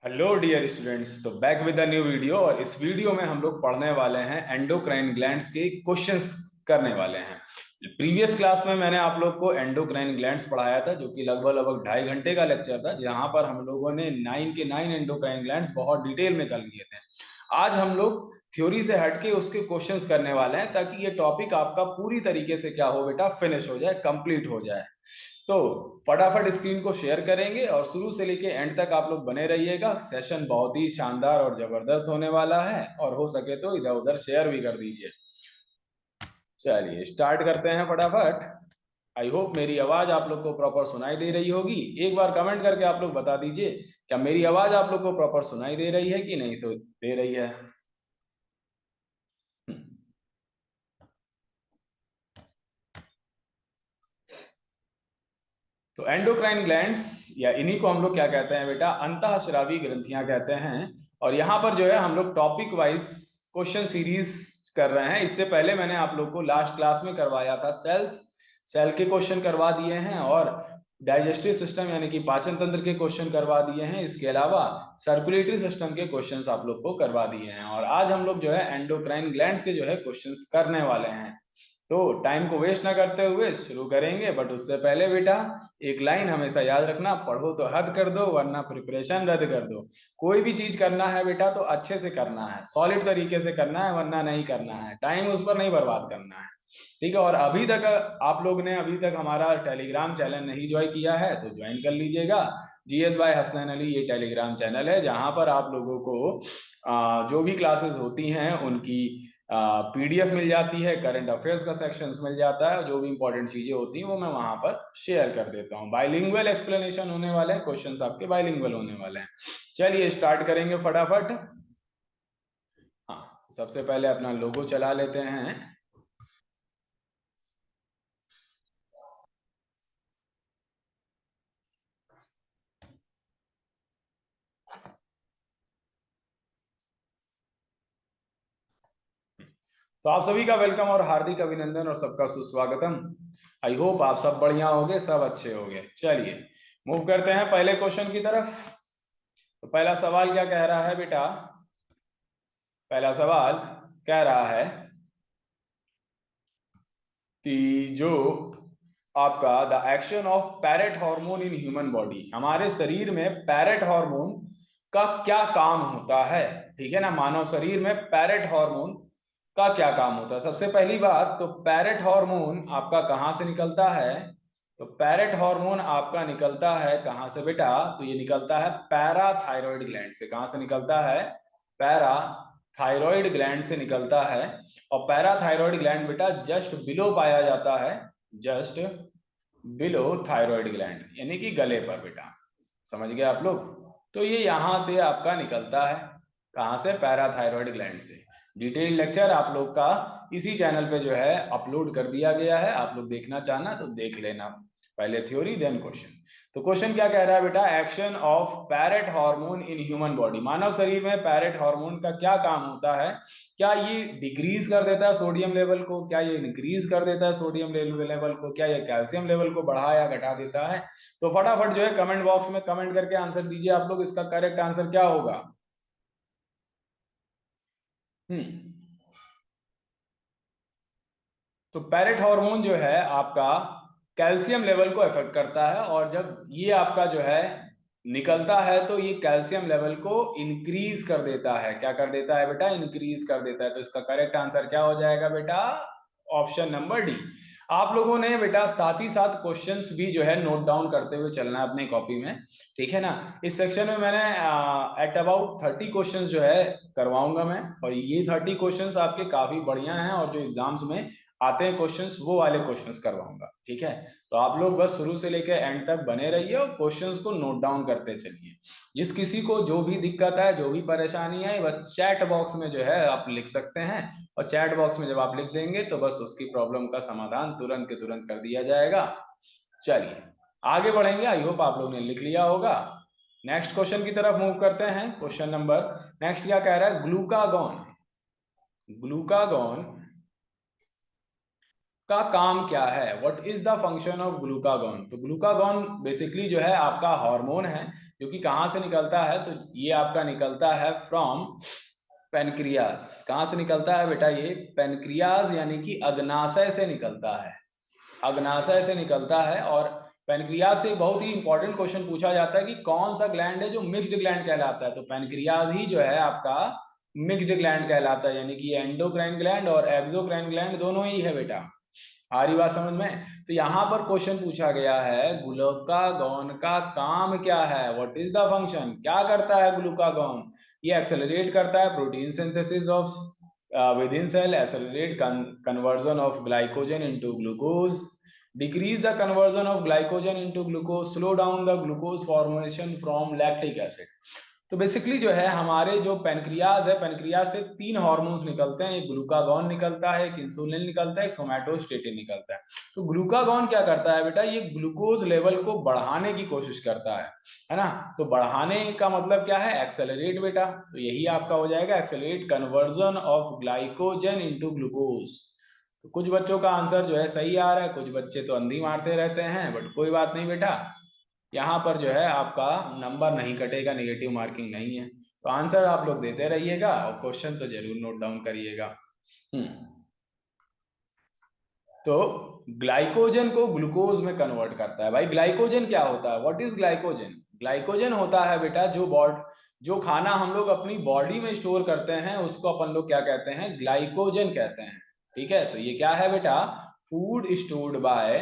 Hello dear students. तो back with the new video, और इस वीडियो में हम लोग पढ़ने वाले हैं एंडोक्राइन ग्लैंड्स के क्वेश्चंस करने वाले हैं। प्रीवियस क्लास में मैंने आप लोग को एंडोक्राइन ग्लैंड्स पढ़ाया था, जो कि लगभग लगभग 2.5 घंटे का लेक्चर था, जहां पर हम लोगों ने 9 एंडोक्राइन ग्लैंड्स बहुत डिटेल में कर लिए थे। आज हम लोग थ्योरी से हटके उसके क्वेश्चंस करने वाले हैं, ताकि ये टॉपिक आपका पूरी तरीके से क्या हो बेटा, फिनिश हो जाए, कंप्लीट हो जाए। तो फटाफट स्क्रीन को शेयर करेंगे और शुरू से लेके एंड तक आप लोग बने रहिएगा। सेशन बहुत ही शानदार और जबरदस्त होने वाला है, और हो सके तो इधर उधर शेयर भी कर दीजिए। चलिए स्टार्ट करते हैं फटाफट। आई होप मेरी आवाज आप लोग को प्रॉपर सुनाई दे रही होगी। एक बार कमेंट करके आप लोग बता दीजिए, क्या मेरी आवाज आप लोग को प्रॉपर सुनाई दे रही है कि नहीं दे रही है। तो एंडोक्राइन ग्लैंड्स, या इन्हीं को हम लोग क्या कहते हैं बेटा, अंतःस्रावी ग्रंथियां कहते हैं। और यहाँ पर जो है हम लोग टॉपिक वाइज क्वेश्चन सीरीज कर रहे हैं। इससे पहले मैंने आप लोग को लास्ट क्लास में करवाया था सेल के क्वेश्चन करवा दिए हैं, और डाइजेस्टिव सिस्टम यानी कि पाचन तंत्र के क्वेश्चन करवा दिए हैं। इसके अलावा सर्कुलेटरी सिस्टम के क्वेश्चंस आप लोग को करवा दिए हैं, और आज हम लोग जो है एंडोक्राइन ग्लैंड्स के जो है क्वेश्चंस करने वाले हैं। तो टाइम को वेस्ट ना करते हुए शुरू करेंगे, बट उससे पहले बेटा एक लाइन हमेशा याद रखना, पढ़ो तो हद कर दो वरना प्रिपरेशन रद्द कर दो। कोई भी चीज करना है बेटा तो अच्छे से करना है, सॉलिड तरीके से करना है, वरना नहीं करना है, टाइम उस पर नहीं बर्बाद करना है। ठीक है। और अभी तक आप लोग ने अभी तक हमारा टेलीग्राम चैनल नहीं ज्वाइन किया है तो ज्वाइन कर लीजिएगा। जीएस बाय हसनैन अली ये टेलीग्राम चैनल है, जहां पर आप लोगों को जो भी क्लासेस होती हैं उनकी पीडीएफ मिल जाती है, करंट अफेयर्स का सेक्शंस मिल जाता है, जो भी इंपॉर्टेंट चीजें होती हैं वो मैं वहां पर शेयर कर देता हूँ। बाइलिंगुअल एक्सप्लेनेशन होने वाले हैं, क्वेश्चंस आपके बाइलिंगुअल होने वाले हैं। चलिए स्टार्ट करेंगे फटाफट। हाँ, सबसे पहले अपना लोगो चला लेते हैं। तो आप सभी का वेलकम और हार्दिक अभिनंदन और सबका सुस्वागतम। आई होप आप सब बढ़िया होंगे, सब अच्छे होंगे। चलिए मूव करते हैं पहले क्वेश्चन की तरफ। तो पहला सवाल क्या कह रहा है बेटा, पहला सवाल कह रहा है कि जो आपका द एक्शन ऑफ पैरेट हार्मोन इन ह्यूमन बॉडी, हमारे शरीर में पैरेट हार्मोन का क्या काम होता है। ठीक है ना, मानव शरीर में पैरेट हार्मोन का क्या काम होता है। सबसे पहली बात तो पैरेट हार्मोन आपका कहां से निकलता है। तो पैरेट हार्मोन आपका निकलता है कहां से बेटा, तो ये निकलता है पैराथायरॉइड ग्लैंड से। कहां से निकलता है, पैराथायरॉइड ग्लैंड से निकलता है। और पैराथायरॉइड ग्लैंड बेटा जस्ट बिलो पाया जाता है, जस्ट बिलो थायरॉइड ग्लैंड, यानी कि गले पर बेटा। समझ गए आप लोग। तो ये यहां से आपका निकलता है, कहां से, पैराथायरॉइड ग्लैंड से। डिटेल लेक्चर आप लोग का इसी चैनल पे जो है अपलोड कर दिया गया है, आप लोग देखना चाहना तो देख लेना। पहले थ्योरी देन क्वेश्चन। तो क्वेश्चन क्या कह रहा है बेटा, एक्शन ऑफ पैरेट हार्मोन इन ह्यूमन बॉडी, मानव शरीर में पैरेट हार्मोन का क्या काम होता है। क्या ये डिक्रीज कर देता है सोडियम लेवल को, क्या ये इंक्रीज कर देता है सोडियम लेवल को, क्या ये कैल्शियम लेवल को बढ़ा या घटा देता है। तो फटाफट जो है कमेंट बॉक्स में कमेंट करके आंसर दीजिए आप लोग, इसका करेक्ट आंसर क्या होगा। हम्म। तो पैरेट हार्मोन जो है आपका कैल्शियम लेवल को इफेक्ट करता है, और जब ये आपका जो है निकलता है तो ये कैल्शियम लेवल को इंक्रीज कर देता है। क्या कर देता है बेटा, इंक्रीज कर देता है। तो इसका करेक्ट आंसर क्या हो जाएगा बेटा, ऑप्शन नंबर डी। आप लोगों ने बेटा साथ ही साथ क्वेश्चंस भी जो है नोट डाउन करते हुए चलना है अपनी कॉपी में। ठीक है ना। इस सेक्शन में मैंने एट अबाउट 30 क्वेश्चंस जो है करवाऊंगा मैं, और ये 30 क्वेश्चंस आपके काफी बढ़िया हैं, और जो एग्जाम्स में आते हैं क्वेश्चंस वो वाले क्वेश्चंस करवाऊंगा। ठीक है। तो आप लोग बस शुरू से लेकर एंड तक बने रहिए और क्वेश्चंस को नोट डाउन करते चलिए। जिस किसी को जो भी दिक्कत है, जो भी परेशानी है, बस चैट बॉक्स में जो है आप लिख सकते हैं, और चैट बॉक्स में जब आप लिख देंगे तो बस उसकी प्रॉब्लम का समाधान तुरंत के तुरंत कर दिया जाएगा। चलिए आगे बढ़ेंगे, आई होप आप लोग ने लिख लिया होगा। नेक्स्ट क्वेश्चन की तरफ मूव करते हैं। क्वेश्चन नंबर नेक्स्ट क्या कह रहा है, ग्लूकागॉन, ग्लूकागॉन का काम क्या है, what is the function of glucagon. तो ग्लूकागॉन बेसिकली जो है आपका हार्मोन है, जो कि कहाँ से निकलता है, तो ये आपका निकलता है फ्रॉम पेनक्रियास। कहाँ से निकलता है बेटा, ये पेनक्रियास यानी कि अग्नाशय से निकलता है, अग्नाशय से निकलता है। और पेनक्रियास से बहुत ही इंपॉर्टेंट क्वेश्चन पूछा जाता है कि कौन सा ग्लैंड है जो मिक्स्ड ग्लैंड कहलाता है, तो पेनक्रियास ही जो है आपका मिक्स्ड ग्लैंड कहलाता है, यानी कि एंडोक्राइन ग्लैंड और एक्सोक्राइन ग्लैंड दोनों ही है बेटा। आ रही बात समझ में। तो यहाँ पर क्वेश्चन पूछा गया है ग्लूकागॉन का काम क्या है, व्हाट इज द फंक्शन, क्या करता है ग्लूकागॉन। ये एक्सेलरेट करता है protein synthesis of within cell, accelerate conversion of glycogen into glucose, decrease the conversion of glycogen into glucose, slow down the glucose formation from lactic acid। तो basically जो है हमारे जो पेनक्रियाज है, पेनक्रियाज से तीन हार्मोन्स निकलते हैं, एक ग्लूकागॉन निकलता है, एक इंसुलिन निकलता है, एक सोमैटोस्टेटिन निकलता है। तो ग्लूकागॉन क्या करता है बेटा, ये ग्लूकोज लेवल को बढ़ाने की कोशिश करता है ना। तो बढ़ाने का मतलब क्या है, एक्सेलरेट बेटा। तो यही आपका हो जाएगा accelerate conversion of glycogen into glucose. तो कुछ बच्चों का आंसर जो है सही आ रहा है, कुछ बच्चे तो अंधी मारते रहते हैं, बट कोई बात नहीं बेटा, यहाँ पर जो है आपका नंबर नहीं कटेगा, नेगेटिव मार्किंग नहीं है। तो आंसर आप लोग देते रहिएगा और क्वेश्चन तो जरूर नोट डाउन करिएगा। तो ग्लाइकोजन को ग्लूकोज में कन्वर्ट करता है। भाई ग्लाइकोजन क्या होता है, व्हाट इज ग्लाइकोजन। ग्लाइकोजन होता है बेटा जो खाना हम लोग अपनी बॉडी में स्टोर करते हैं उसको अपन लोग क्या कहते हैं, ग्लाइकोजन कहते हैं। ठीक है, तो ये क्या है बेटा, फूड स्टोर्ड बाय,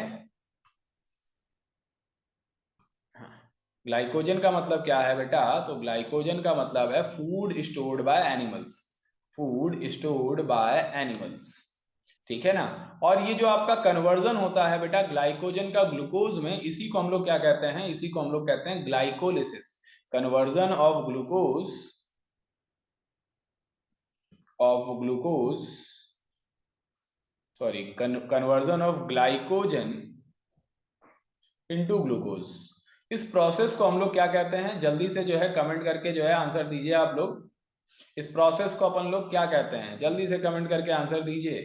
ग्लाइकोजन का मतलब क्या है बेटा, तो ग्लाइकोजन का मतलब है food stored by animals, food stored by animals. ठीक है ना। और ये जो आपका कन्वर्जन होता है बेटा ग्लाइकोजन का ग्लूकोज में, इसी को हम लोग क्या कहते हैं, इसी को हम लोग कहते हैं glycolysis. Conversion of glucose sorry conversion of glycogen into glucose. इस प्रोसेस को हम लोग क्या कहते हैं, जल्दी से जो है कमेंट करके जो है आंसर दीजिए आप लोग। इस प्रोसेस को अपन लोग क्या कहते हैं, जल्दी से कमेंट करके आंसर दीजिए।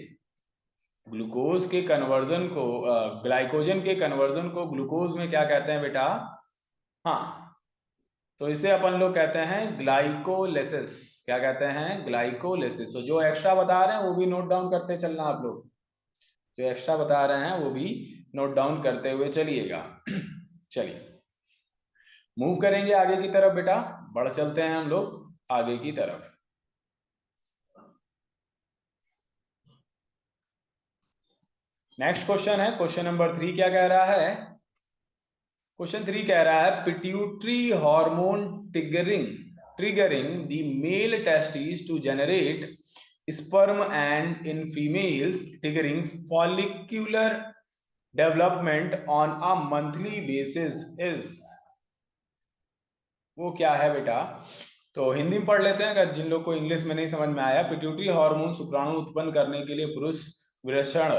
ग्लूकोज के कन्वर्जन को ग्लाइकोजन के कन्वर्जन को ग्लूकोज में क्या कहते हैं बेटा, हाँ, तो इसे अपन लोग कहते हैं ग्लाइकोलिसिस। क्या कहते हैं, ग्लाइकोलिसिस। तो जो एक्स्ट्रा बता रहे हैं वो भी नोट डाउन करते चलना आप लोग, जो एक्स्ट्रा बता रहे हैं वो भी नोट डाउन करते हुए चलिएगा। चलिए मूव करेंगे आगे की तरफ बेटा, बढ़ चलते हैं हम लोग आगे की तरफ। नेक्स्ट क्वेश्चन है क्वेश्चन नंबर 3, क्या कह रहा है, क्वेश्चन 3 कह रहा है pituitary hormone triggering the male testis to generate sperm and in females triggering follicular development on a monthly basis is, वो क्या है बेटा। तो हिंदी में पढ़ लेते हैं अगर जिन लोग को इंग्लिश में नहीं समझ में आया। पिट्यूटरी हार्मोन शुक्राणु उत्पन्न करने के लिए पुरुष वृषण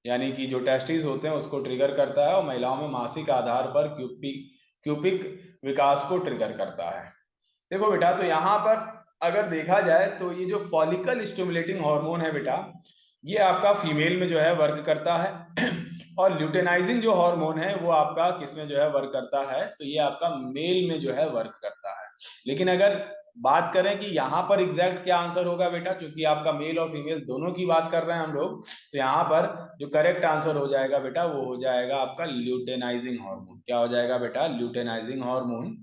यानी कि जो टेस्टिस होते हैं उसको ट्रिगर करता है, और महिलाओं में मासिक आधार पर क्यूपिक विकास को ट्रिगर करता है। देखो बेटा, तो यहाँ पर अगर देखा जाए तो ये जो फॉलिकल स्टिमुलेटिंग हार्मोन है बेटा, ये आपका फीमेल में जो है वर्क करता है और ल्यूटेनाइजिंग जो हार्मोन है वो आपका किस में जो है वर्क करता है, तो ये आपका मेल में जो है वर्क करता है। लेकिन अगर बात करें कि यहाँ पर एग्जैक्ट क्या आंसर होगा बेटा, क्योंकि आपका मेल और फीमेल दोनों की बात कर रहे हैं हम लोग, तो यहाँ पर जो करेक्ट आंसर हो जाएगा बेटा वो हो जाएगा आपका ल्यूटेनाइजिंग हार्मोन। क्या हो जाएगा बेटा, ल्यूटेनाइजिंग हार्मोन।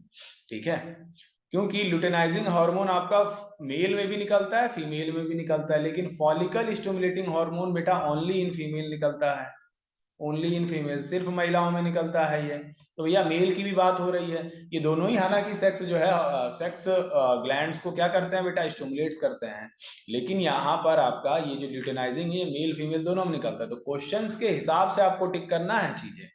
ठीक है, क्योंकि ल्यूटेनाइजिंग हार्मोन आपका मेल में भी निकलता है फीमेल में भी निकलता है, लेकिन फॉलिकल स्टिमुलेटिंग हार्मोन बेटा ओनली इन फीमेल निकलता है, ओनली इन फीमेल, सिर्फ महिलाओं में निकलता है ये। तो भैया मेल की भी बात हो रही है, ये दोनों ही हालांकि सेक्स जो है सेक्स ग्लैंड्स को क्या करते हैं बेटा, स्टिमुलेट्स करते हैं, लेकिन यहाँ पर आपका ये जो ल्यूटेनाइजिंग है मेल फीमेल दोनों में निकलता है। तो क्वेश्चंस के हिसाब से आपको टिक करना है चीजें।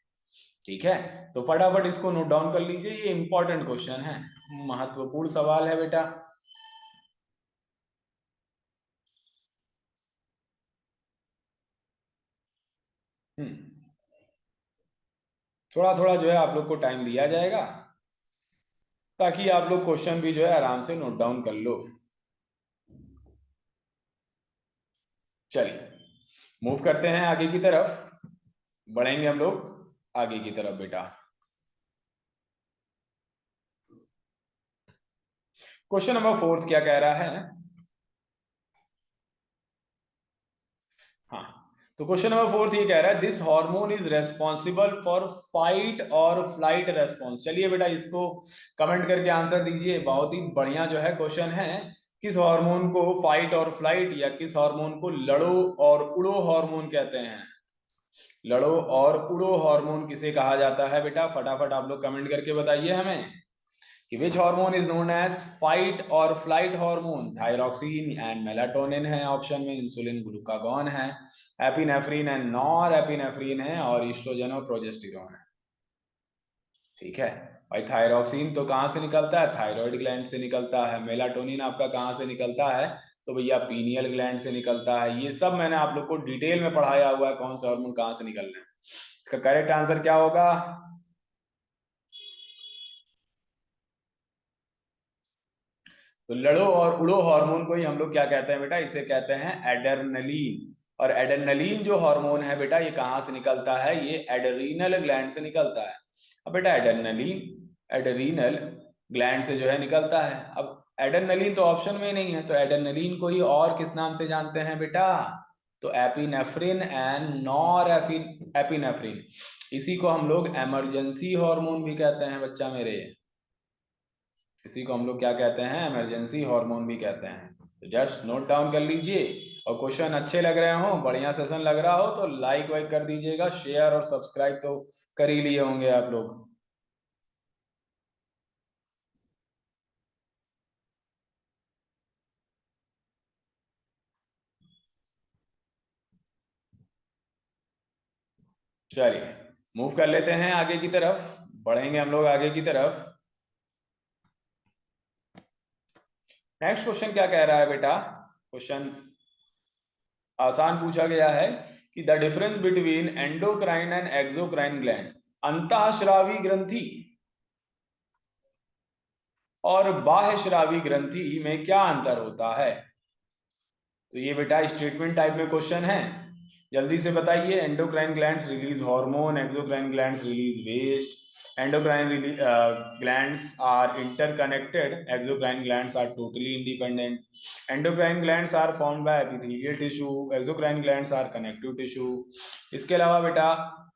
ठीक है, तो फटाफट इसको नोट डाउन कर लीजिए, ये इंपॉर्टेंट क्वेश्चन है, महत्वपूर्ण सवाल है बेटा। थोड़ा थोड़ा जो है आप लोग को टाइम दिया जाएगा ताकि आप लोग क्वेश्चन भी जो है आराम से नोट डाउन कर लो। चलिए मूव करते हैं आगे की तरफ, बढ़ेंगे हम लोग आगे की तरफ बेटा। क्वेश्चन नंबर 4 क्या कह रहा है? हाँ, तो क्वेश्चन नंबर 4 ये कह रहा है this hormone is responsible for fight or flight response. चलिए बेटा इसको कमेंट करके आंसर दीजिए, बहुत ही बढ़िया जो है क्वेश्चन है। किस हार्मोन को फाइट और फ्लाइट या किस हार्मोन को लड़ो और उड़ो हार्मोन कहते हैं? लड़ो और उड़ो हार्मोन किसे कहा जाता है बेटा? फटाफट आप लोग कमेंट करके बताइए हमें कि which hormone is known as fight or flight hormone. Thyroxine and melatonin है ऑप्शन में, इंसुलिन ग्लूकागॉन है, एपिनेफ्रिन एंड नॉर एपिनेफ्रिन है, और ईस्ट्रोजन और प्रोजेस्टेरोन है। ठीक है भाई, थायरॉक्सिन तो कहाँ से निकलता है? थायराइड ग्लैंड से निकलता है। मेलाटोनिन आपका कहाँ से निकलता है? तो भैया पीनियल ग्लैंड से निकलता है। ये सब मैंने आप लोग को डिटेल में पढ़ाया हुआ है, कौन सा हार्मोन कहाँ से निकलना है। इसका करेक्ट आंसर क्या होगा? तो लड़ो और उड़ो हार्मोन को ही हम लोग क्या कहते हैं बेटा? इसे कहते हैं एड्रेनलिन। और एड्रेनलिन जो हार्मोन है बेटा, ये कहाँ से निकलता है? ये एड्रीनल ग्लैंड से निकलता है। अब बेटा एड्रेनलिन एड्रीनल ग्लैंड से जो है निकलता है। अब एड्रेनलिन तो ऑप्शन में नहीं है, तो एड्रेनलिन को ही और किस नाम से जानते हैं बेटा? तो एपिनेफ्रिन एंड नॉर एपिनेफ्रिन। इसी को हम लोग इमरजेंसी हार्मोन भी कहते हैं बच्चा मेरे। इसी को हम लोग क्या कहते हैं? इमरजेंसी हार्मोन भी कहते हैं। तो जस्ट नोट डाउन कर लीजिए। और क्वेश्चन अच्छे लग रहे हो, बढ़िया सेशन लग रहा हो तो लाइक वाइक कर दीजिएगा, शेयर और सब्सक्राइब तो कर ही लिए होंगे आप लोग। चलिए मूव कर लेते हैं आगे की तरफ, बढ़ेंगे हम लोग आगे की तरफ। नेक्स्ट क्वेश्चन क्या कह रहा है बेटा? क्वेश्चन आसान पूछा गया है कि the difference between endocrine and exocrine gland, अंतःस्रावी ग्रंथि और बाह्यस्रावी ग्रंथि में क्या अंतर होता है? तो ये बेटा स्टेटमेंट टाइप में क्वेश्चन है, जल्दी से बताइए। Endocrine glands release hormone, exocrine glands release waste, endocrine glands are interconnected, exocrine glands are totally independent, endocrine glands are formed by epithelial tissue, exocrine glands are connective tissue। इसके अलावा बेटा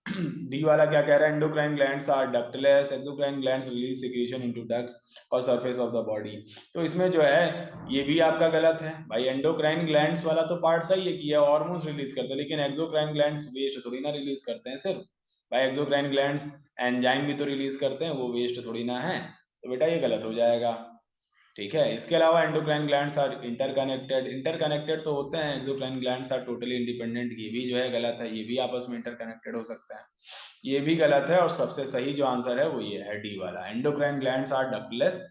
D वाला क्या कह रहा है? Endocrine glands are ductless, exocrine glands release secretion into ducts और surface of the body. तो इसमें जो है ये भी आपका गलत है भाई। एंडोक्राइन ग्लैंड्स वाला तो पार्ट सही है कि ये हार्मोन्स रिलीज करते हैं, लेकिन एक्सोक्राइन ग्लैंड्स वेस्ट थोड़ी ना रिलीज करते हैं सिर्फ। भाई एक्सोक्राइन ग्लैंड्स एंजाइम भी तो रिलीज करते हैं, वो वेस्ट थोड़ी ना है। तो बेटा ये गलत हो जाएगा। ठीक है, इसके अलावा endocrine glands are interconnected, interconnected तो होते हैं, exocrine glands are totally independent, ये भी जो है गलत है। ये भी आपस में इंटरकनेक्टेड हो सकता है, ये भी गलत है। और सबसे सही जो आंसर है वो ये है डी वाला, एंडोक्राइन ग्लैंड्स आर डक्टलेस।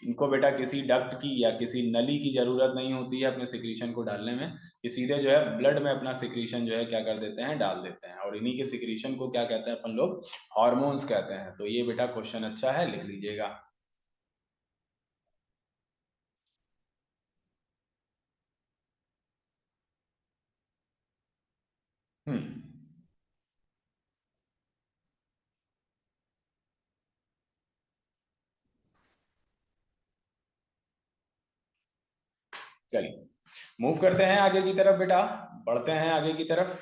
इनको बेटा किसी डक्ट की या किसी नली की जरूरत नहीं होती है अपने सिक्रीशन को डालने में, ये सीधे जो है ब्लड में अपना सिक्रीशन जो है क्या कर देते हैं? डाल देते हैं। और इन्हीं के सिक्रीशन को क्या कहते हैं अपन लोग? हार्मोन्स कहते हैं। तो ये बेटा क्वेश्चन अच्छा है, लिख लीजिएगा। हम्म, चलिए मूव करते हैं आगे की तरफ बेटा, बढ़ते हैं आगे की तरफ।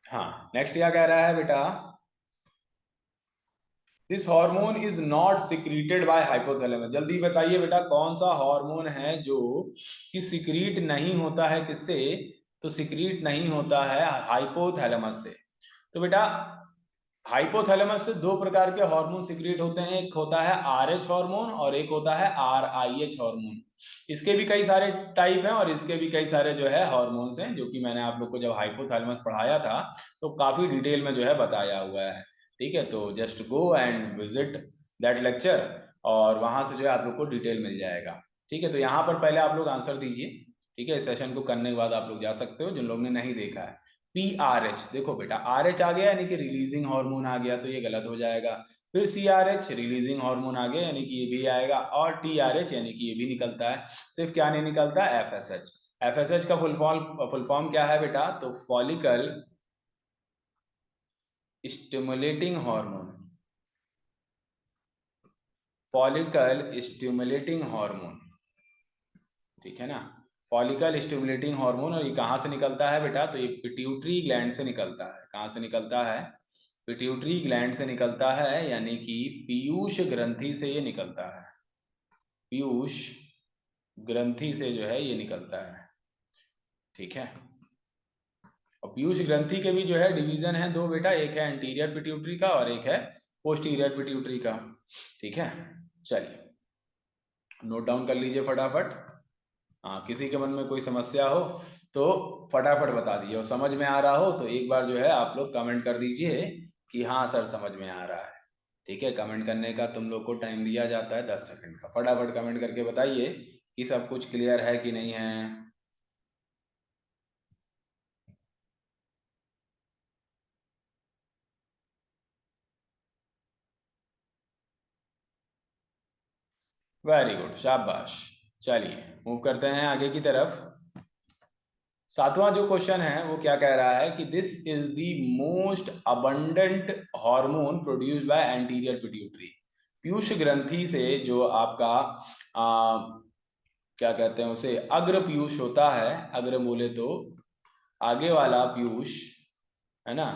हाँ, नेक्स्ट क्या कह रहा है बेटा? This hormone is not secreted by hypothalamus. जल्दी बताइए बेटा कौन सा हार्मोन है जो कि सिक्रीट नहीं होता है किससे? तो सिक्रीट नहीं होता है हाइपोथैलेमस से। तो बेटा हाइपोथैलेमस से दो प्रकार के हार्मोन सिक्रीट होते हैं, एक होता है आरएच हार्मोन और एक होता है आरआईएच हार्मोन। इसके भी कई सारे टाइप हैं और इसके भी कई सारे जो है हार्मोन्स हैं, जो कि मैंने आप लोग को जब हाइपोथैलेमस पढ़ाया था तो काफी डिटेल में जो है बताया हुआ है। ठीक है, तो just go and visit that lecture, और वहां से जो है आप लोग को डिटेल मिल जाएगा। ठीक है, तो यहाँ पर पहले आप लोग आंसर दीजिए। ठीक है, इस सेशन को करने के बाद आप लोग जा सकते हो जिन लोगों ने नहीं देखा है। पी आर एच, देखो बेटा आर एच आ गया यानी कि रिलीजिंग हार्मोन आ गया, तो ये गलत हो जाएगा। फिर CRH रिलीजिंग हार्मोन आ गया, यानी कि ये भी आएगा, और TRH यानी कि ये भी निकलता है। सिर्फ क्या नहीं निकलता, FSH। FSH का फुल फॉर्म क्या है बेटा, तो follicle stimulating hormone, follicle stimulating hormone, ठीक है ना, फॉलिकल स्टिमुलेटिंग हार्मोन। और ये कहाँ से निकलता है बेटा, तो ये पिट्यूटरी ग्लैंड से निकलता है। कहाँ से निकलता है, पिट्यूटरी ग्लैंड से निकलता है, यानी कि पीयूष ग्रंथि से ये निकलता है, पीयूष ग्रंथि से जो है ये निकलता है, ठीक है। और पीयूष ग्रंथि के भी जो है डिवीजन है दो बेटा, एक है एंटीरियर पिट्यूटरी का और एक है पोस्टीरियर पिट्यूटरी का, ठीक है। चलिए नोट डाउन कर लीजिए फटाफट। हाँ, किसी के मन में कोई समस्या हो तो फटाफट बता दीजिए, और समझ में आ रहा हो तो एक बार जो है आप लोग कमेंट कर दीजिए कि हाँ सर समझ में आ रहा है, ठीक है। कमेंट करने का तुम लोग को टाइम दिया जाता है 10 सेकंड का, फटाफट कमेंट करके बताइए कि सब कुछ क्लियर है कि नहीं है। वेरी गुड, शाबाश। चलिए मूव करते हैं आगे की तरफ। सातवां जो क्वेश्चन है वो क्या कह रहा है कि this is the most abundant hormone produced by anterior pituitary. Piyush ग्रंथि से जो आपका क्या कहते हैं उसे, अग्र पीयूष होता है, अग्र बोले तो आगे वाला पीयूष, है ना,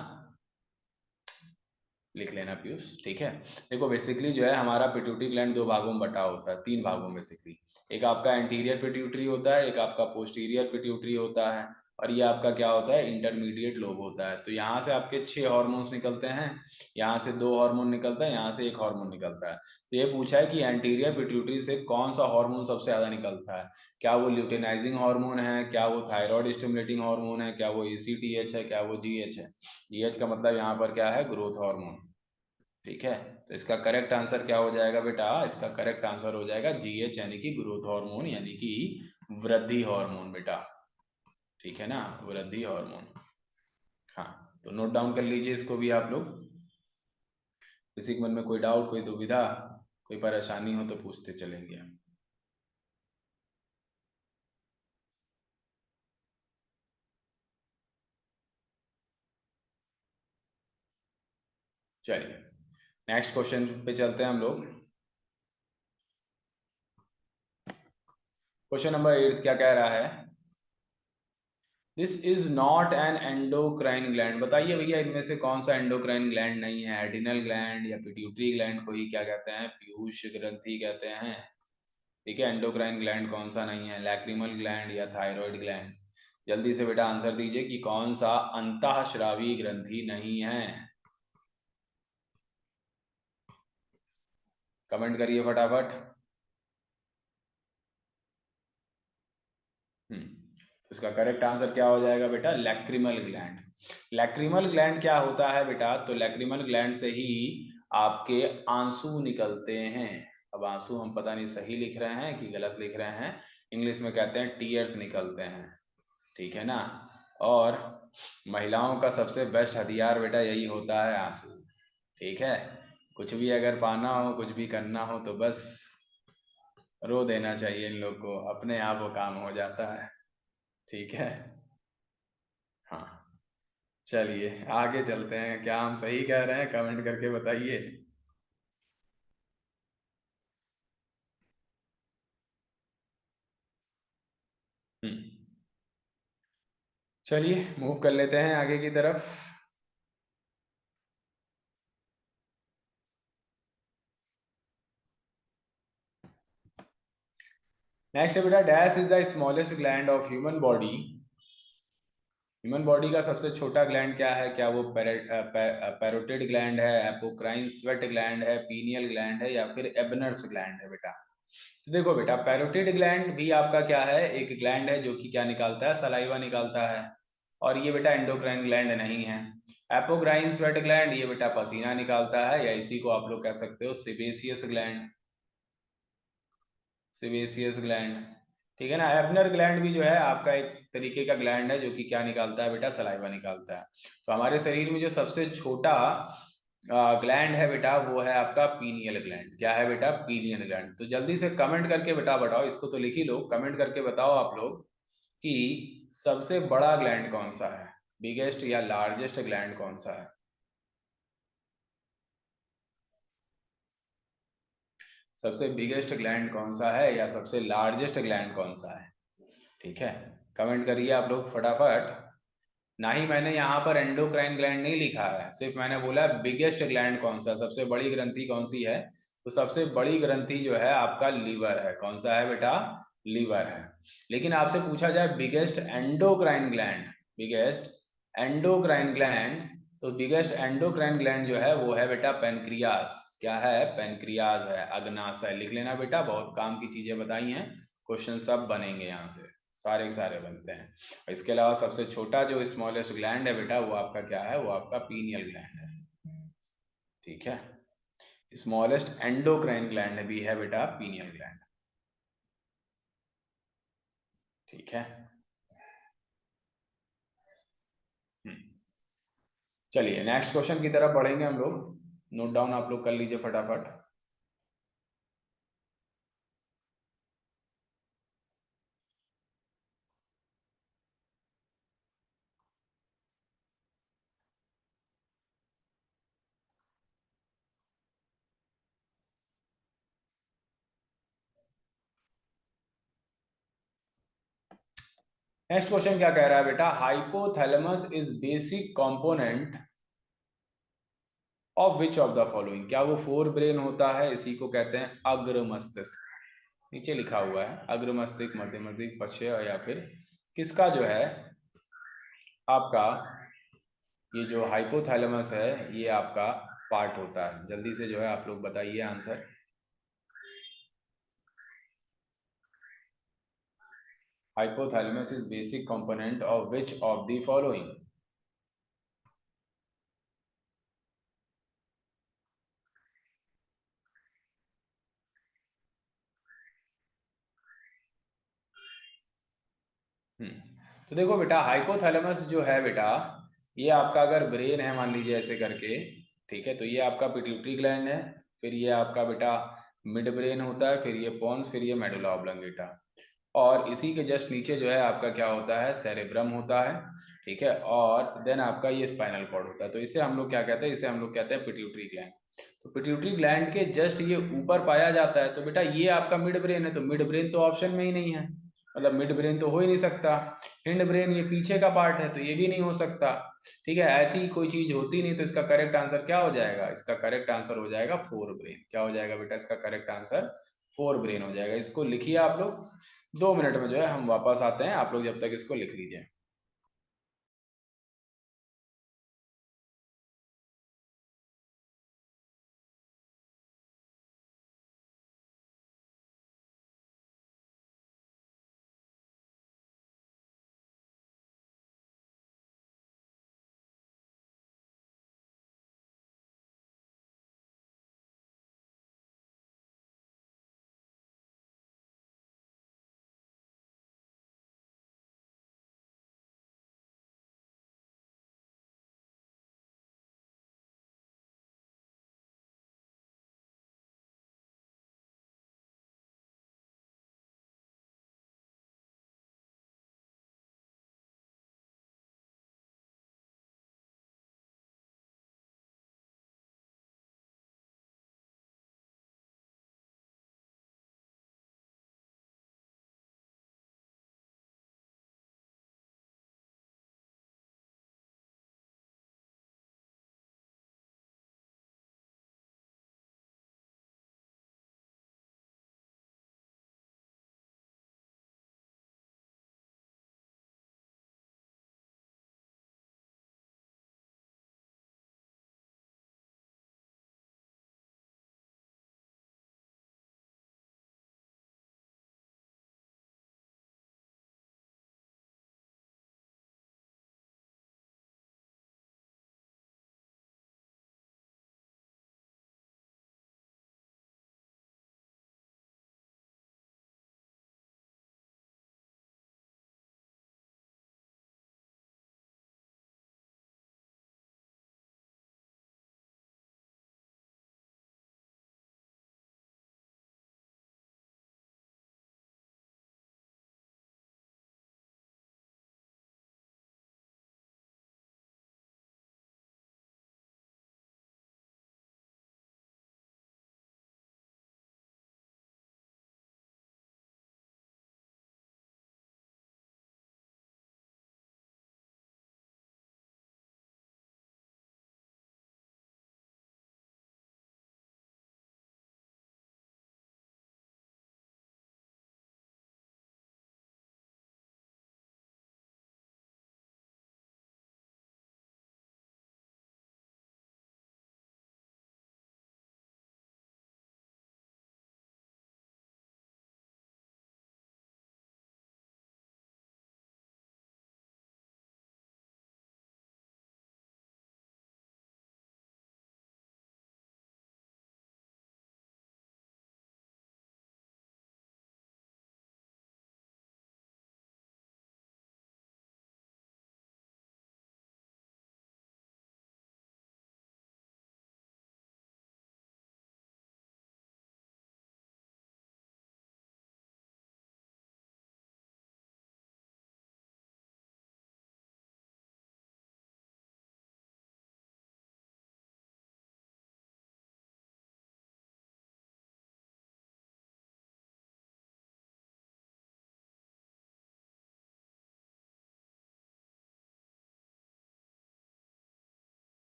लिख लेना पीयूष, ठीक है। देखो बेसिकली जो है हमारा पिट्यूटरी ग्लैंड दो भागों में बटा होता है, तीन भागों में बेसिकली। एक आपका एंटीरियर पिट्यूटरी होता है, एक आपका पोस्टीरियर पिट्यूटरी होता है, और ये आपका क्या होता है, इंटरमीडिएट लोब होता है। तो यहाँ से आपके 6 हार्मोन्स निकलते हैं, यहाँ से 2 हार्मोन निकलता है, यहाँ से 1 हार्मोन निकलता है। तो ये पूछा है कि एंटीरियर पिट्यूटरी से कौन सा हार्मोन सबसे ज्यादा निकलता है, क्या वो ल्यूटेनाइजिंग हार्मोन है, क्या वो थायराइड स्टिमुलेटिंग हार्मोन है, क्या वो ACTH है, क्या वो GH है। GH का मतलब यहाँ पर क्या है, ग्रोथ हार्मोन, ठीक है। तो इसका करेक्ट आंसर क्या हो जाएगा बेटा, इसका करेक्ट आंसर हो जाएगा GH, यानी कि ग्रोथ हार्मोन, यानी कि वृद्धि हार्मोन बेटा, ठीक है ना, वृद्धि हार्मोन। हाँ, तो नोट डाउन कर लीजिए इसको भी आप लोग। किसी के मन में कोई डाउट, कोई दुविधा, कोई परेशानी हो तो पूछते चलेंगे हम। चलिए नेक्स्ट क्वेश्चन पे चलते हैं हम लोग। क्वेश्चन नंबर 8 क्या कह रहा है, this is not an endocrine gland. बताइए भैया इनमें से कौन सा एंडोक्राइन ग्लैंड नहीं है, एडिनल ग्लैंड या पिट्यूटरी ग्लैंड को ही क्या कहते हैं, पीयूष ग्रंथि कहते हैं, ठीक है। एंडोक्राइन ग्लैंड कौन सा नहीं है, लैक्रिमल ग्लैंड या थायराइड ग्लैंड। जल्दी से बेटा आंसर दीजिए कि कौन सा अंतःस्रावी ग्रंथि नहीं है, कमेंट करिए फटाफट। इसका करेक्ट आंसर क्या हो जाएगा बेटा, लैक्रिमल ग्लैंड। लैक्रिमल ग्लैंड क्या होता है बेटा, तो लैक्रिमल ग्लैंड से ही आपके आंसू निकलते हैं। अब आंसू हम पता नहीं सही लिख रहे हैं कि गलत लिख रहे हैं, इंग्लिश में कहते हैं टीयर्स निकलते हैं, ठीक है ना। और महिलाओं का सबसे बेस्ट हथियार बेटा यही होता है, आंसू, ठीक है। कुछ भी अगर पाना हो, कुछ भी करना हो तो बस रो देना चाहिए इन लोग को, अपने आप वो काम हो जाता है, ठीक है। हाँ, चलिए आगे चलते हैं, क्या हम सही कह रहे हैं, कमेंट करके बताइए। हम्म चलिए मूव कर लेते हैं आगे की तरफ। नेक्स्ट है बेटा, dash is the smallest gland of human body. Human body का सबसे छोटा ग्लैंड क्या है, क्या वो पैरोटिड ग्लैंड है, एपोक्राइन स्वेट ग्लैंड है, पीनियल ग्लैंड है, या फिर एबनर्स ग्लैंड है बेटा। तो देखो बेटा पैरोटिड ग्लैंड भी आपका क्या है, एक ग्लैंड है जो कि क्या निकालता है, सलाइवा निकालता है, और ये बेटा एंडोक्राइन ग्लैंड नहीं है। एपोक्राइन स्वेट ग्लैंड ये बेटा पसीना निकालता है, या इसी को आप लोग कह सकते हो सिबेसियस ग्लैंड, सिबेसियस ग्लैंड, ठीक है ना। एबनर ग्लैंड भी जो है आपका एक तरीके का ग्लैंड है जो कि क्या निकालता है बेटा, सलाइवा निकालता है। तो हमारे शरीर में जो सबसे छोटा ग्लैंड है बेटा, वो है आपका पीनियल ग्लैंड। क्या है बेटा? Pineal gland. तो जल्दी से कमेंट करके बेटा बताओ, इसको तो लिख ही लो, कमेंट करके बताओ आप लोग कि सबसे बड़ा ग्लैंड कौन सा है, बिगेस्ट या लार्जेस्ट ग्लैंड कौन सा है। सबसे बिगेस्ट ग्लैंड कौन सा है या सबसे लार्जेस्ट ग्लैंड कौन सा है? ठीक है, कमेंट करिए आप लोग फटाफट। ना ही मैंने यहाँ पर एंडोक्राइन ग्लैंड नहीं लिखा है, सिर्फ मैंने बोला बिगेस्ट ग्लैंड कौन सा, सबसे बड़ी ग्रंथि कौन सी है। तो सबसे बड़ी ग्रंथि जो है आपका लीवर है। कौन सा है बेटा? लीवर है। लेकिन आपसे पूछा जाए biggest endocrine gland, biggest endocrine gland, तो बिगेस्ट एंडोक्राइन ग्लैंड जो है वो है बेटा पेनक्रियास। क्या है? पेनक्रियास है, अग्नाशय। लिख लेना बेटा, बहुत काम की चीजें बताई हैं, क्वेश्चन सब बनेंगे यहाँ से, सारे के सारे बनते हैं। इसके अलावा सबसे छोटा जो स्मॉलेस्ट ग्लैंड है बेटा वो आपका क्या है? वो आपका पीनियल ग्लैंड है। ठीक है, स्मॉलेस्ट एंडोक्राइन ग्लैंड भी है बेटा पीनियल ग्लैंड। ठीक है, चलिए नेक्स्ट क्वेश्चन की तरफ बढ़ेंगे हम लोग। नोट डाउन आप लोग कर लीजिए फटाफट। नेक्स्ट क्वेश्चन क्या कह रहा है बेटा? Hypothalamus is basic component of which of the following. क्या वो फोर ब्रेन होता है? इसी को कहते हैं अग्र मस्तिष्क। नीचे लिखा हुआ है अग्र मस्तिष्क, मध्य मस्तिष्क, पश्च, या फिर किसका जो है आपका ये जो हाइपोथैलेमस है ये आपका पार्ट होता है। जल्दी से जो है आप लोग बताइए answer. Hypothalamus is basic component of which of the following. तो देखो बेटा, हाइपोथैलेमस जो है बेटा, ये आपका अगर ब्रेन है मान लीजिए ऐसे करके, ठीक है, तो ये आपका पिट्यूटरी ग्लैंड है, फिर ये आपका बेटा मिड ब्रेन होता है, फिर ये पोन्स, फिर ये मेडुला ऑब्लंगेटा, और इसी के जस्ट नीचे जो है आपका क्या होता है? सेरेब्रम होता है। ठीक है, और देन आपका ये स्पाइनल कॉर्ड होता है। तो इसे हम लोग क्या कहते हैं? इसे हम लोग कहते हैं पिट्यूटरी ग्लैंड। तो पिट्यूटरी ग्लैंड के जस्ट ये ऊपर पाया जाता है। तो बेटा ये आपका मिड ब्रेन है, तो मिड ब्रेन तो ऑप्शन में ही नहीं है, मतलब मिड ब्रेन तो हो ही नहीं सकता। हिंड ब्रेन ये पीछे का पार्ट है, तो ये भी नहीं हो सकता। ठीक है, ऐसी कोई चीज होती नहीं, तो इसका करेक्ट आंसर क्या हो जाएगा? इसका करेक्ट आंसर हो जाएगा फोर ब्रेन। क्या हो जाएगा बेटा? इसका करेक्ट आंसर फोर ब्रेन हो जाएगा। इसको लिखिए आप लोग, 2 मिनट में जो है हम वापस आते हैं, आप लोग जब तक इसको लिख लीजिए।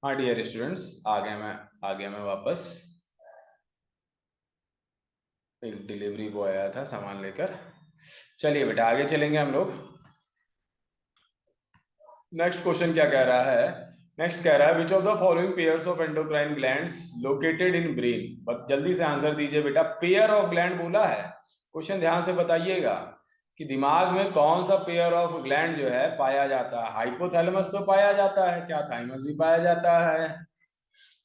हाँ डियर स्टूडेंट्स, आ गया मैं वापस। एक डिलीवरी बॉय आया था सामान लेकर। चलिए बेटा आगे चलेंगे हम लोग। नेक्स्ट क्वेश्चन क्या कह रहा है? नेक्स्ट कह रहा है which of the following pairs of endocrine glands located in brain. बस जल्दी से आंसर दीजिए बेटा। पेयर ऑफ ग्लैंड बोला है, क्वेश्चन ध्यान से बताइएगा कि दिमाग में कौन सा पेयर ऑफ ग्लैंड जो है पाया जाता है। हाइपोथैलेमस तो पाया जाता है, क्या थाइमस भी पाया जाता है?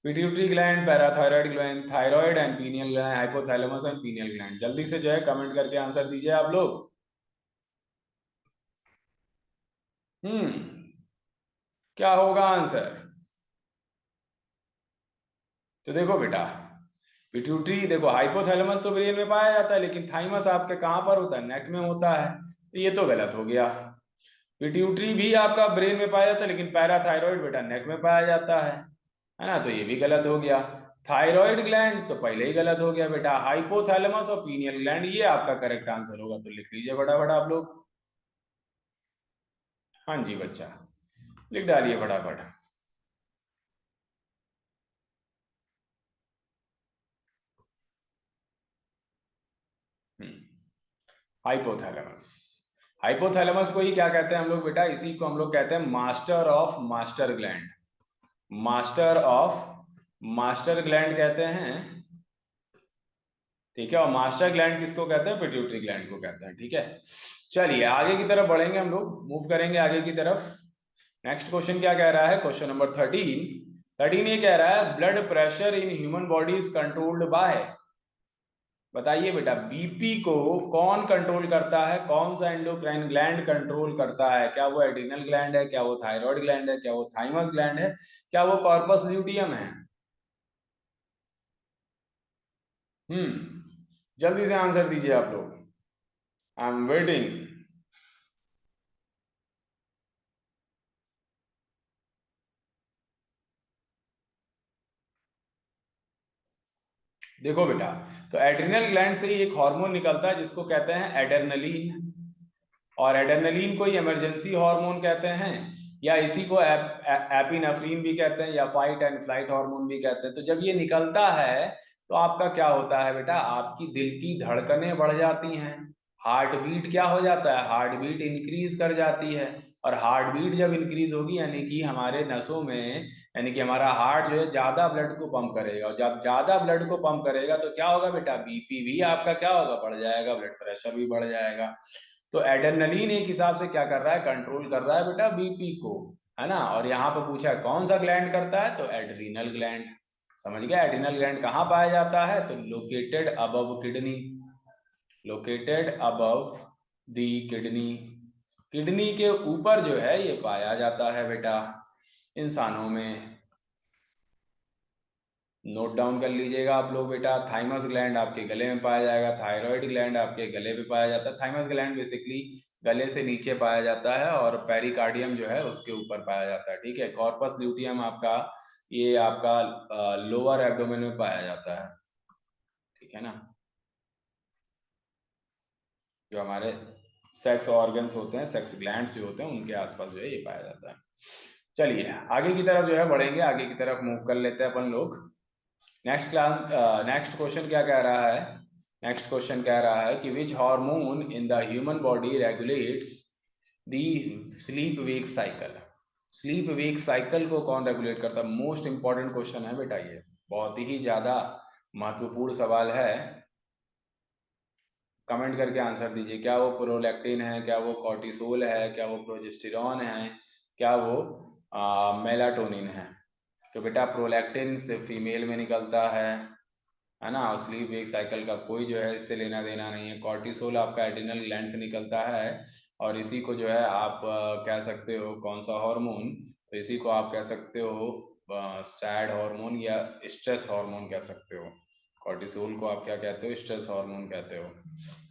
Pituitary gland, parathyroid gland, thyroid and pineal gland, hypothalamus and pineal gland. जल्दी से जो है कमेंट करके आंसर दीजिए आप लोग। क्या होगा आंसर? तो देखो बेटा, पिट्यूटरी देखो, हाइपोथैलेमस तो ब्रेन में पाया जाता है, लेकिन थाइमस आपके कहां पर होता है? नेक में होता है, तो ये तो गलत हो गया। पिट्यूटरी भी आपका ब्रेन में पाया जाता है, लेकिन पैराथायराइड बेटा नेक में पाया जाता है ना, तो ये भी गलत हो गया। थायराइड ग्लैंड तो पहले ही गलत हो गया बेटा। हाइपोथैलेमस और पीनियल ग्लैंड ये आपका करेक्ट आंसर होगा, तो लिख लीजिए फटाफट आप लोग। हाँ जी बच्चा, लिख डालिए फटाफट। हाइपोथैलेमस, हाइपोथैलेमस को ही क्या कहते हैं हम लोग बेटा? इसी को हम लोग कहते हैं master of master gland. Master of master gland कहते हैं, ठीक है। और मास्टर ग्लैंड किसको कहते हैं? पिट्यूटरी ग्लैंड को कहते हैं, ठीक है। चलिए आगे की तरफ बढ़ेंगे हम लोग, मूव करेंगे आगे की तरफ। नेक्स्ट क्वेश्चन क्या कह रहा है? Question number 13। 13 ये कह रहा है blood pressure in human body is controlled by. बताइए बेटा, बीपी को कौन कंट्रोल करता है? कौन सा एंडोक्राइन ग्लैंड कंट्रोल करता है? क्या वो एड्रिनल ग्लैंड है, क्या वो थायराइड ग्लैंड है, क्या वो थाइमस ग्लैंड है, क्या वो कॉर्पस ल्यूटियम है? जल्दी से आंसर दीजिए आप लोग, आई एम वेटिंग। देखो बेटा, तो एड्रिनल ग्लैंड से ही एक हार्मोन निकलता है जिसको कहते हैं एड्रेनलिन, और एड्रेनलिन को ही इमरजेंसी हार्मोन कहते हैं, या इसी को एपिनेफ्रिन भी कहते हैं, या फाइट एंड फ्लाइट हार्मोन भी कहते हैं। तो जब ये निकलता है तो आपका क्या होता है बेटा? आपकी दिल की धड़कनें बढ़ जाती हैं, हार्ट बीट क्या हो जाता है? हार्ट बीट इंक्रीज कर जाती है। और हार्ट बीट जब इंक्रीज होगी यानी कि हमारे नसों में, यानी कि हमारा हार्ट जो है ज्यादा ब्लड को पंप करेगा, और जब ज्यादा ब्लड को पंप करेगा तो क्या होगा बेटा? बीपी भी आपका क्या होगा? बढ़ जाएगा, ब्लड प्रेशर भी बढ़ जाएगा। तो एड्रेनलिन एक हिसाब से क्या कर रहा है? कंट्रोल कर रहा है बेटा बीपी को, है ना। और यहाँ पे पूछा है कौन सा ग्लैंड करता है, तो एड्रीनल ग्लैंड। समझ गया? एड्रीनल ग्लैंड कहाँ पाया जाता है? तो located above kidney, located above दी किडनी। किडनी के ऊपर जो है ये पाया जाता है बेटा इंसानों में। नोट डाउन कर लीजिएगा आप लोग बेटा। थाइमस ग्लैंड आपके गले में पाया जाएगा, थायराइड ग्लैंड आपके गले पे पाया जाता है। थाइमस ग्लैंड बेसिकली गले से नीचे पाया जाता है, और पेरिकार्डियम जो है उसके ऊपर पाया जाता है, ठीक है। कॉर्पस ल्यूटियम आपका, ये आपका लोअर एब्डोमेन में पाया जाता है, ठीक है ना। जो हमारे सेक्स ऑर्गन्स होते हैं, सेक्स ग्लैंड्स जो होते हैं, उनके आसपास जो है ये पाया जाता है। चलिए आगे की तरफ जो है बढ़ेंगे, आगे की तरफ मूव कर लेते हैं अपन लोग। नेक्स्ट क्लास, नेक्स्ट क्वेश्चन क्या कह रहा है? नेक्स्ट क्वेश्चन कह रहा है कि which hormone in the human body regulates the sleep wake cycle. Sleep wake cycle को कौन रेगुलेट करता है? मोस्ट इंपॉर्टेंट क्वेश्चन है बेटा, ये बहुत ही ज्यादा महत्वपूर्ण सवाल है। कमेंट करके आंसर दीजिए। क्या वो प्रोलैक्टिन है, क्या वो कॉर्टिसोल है, क्या वो प्रोजेस्टेरॉन है, क्या वो मेलाटोनिन है? तो बेटा प्रोलैक्टिन से फीमेल में निकलता है ना, और स्लीप वेक साइकिल का कोई जो है इससे लेना देना नहीं है। कॉर्टिसोल आपका एड्रिनल ग्लैंड से निकलता है, और इसी को जो है आप कह सकते हो कौन सा हार्मोन? तो इसी को आप कह सकते हो सैड हार्मोन या स्ट्रेस हार्मोन कह सकते हो। कॉर्टिसोल को आप क्या कहते हो? स्ट्रेस हार्मोन कहते हो,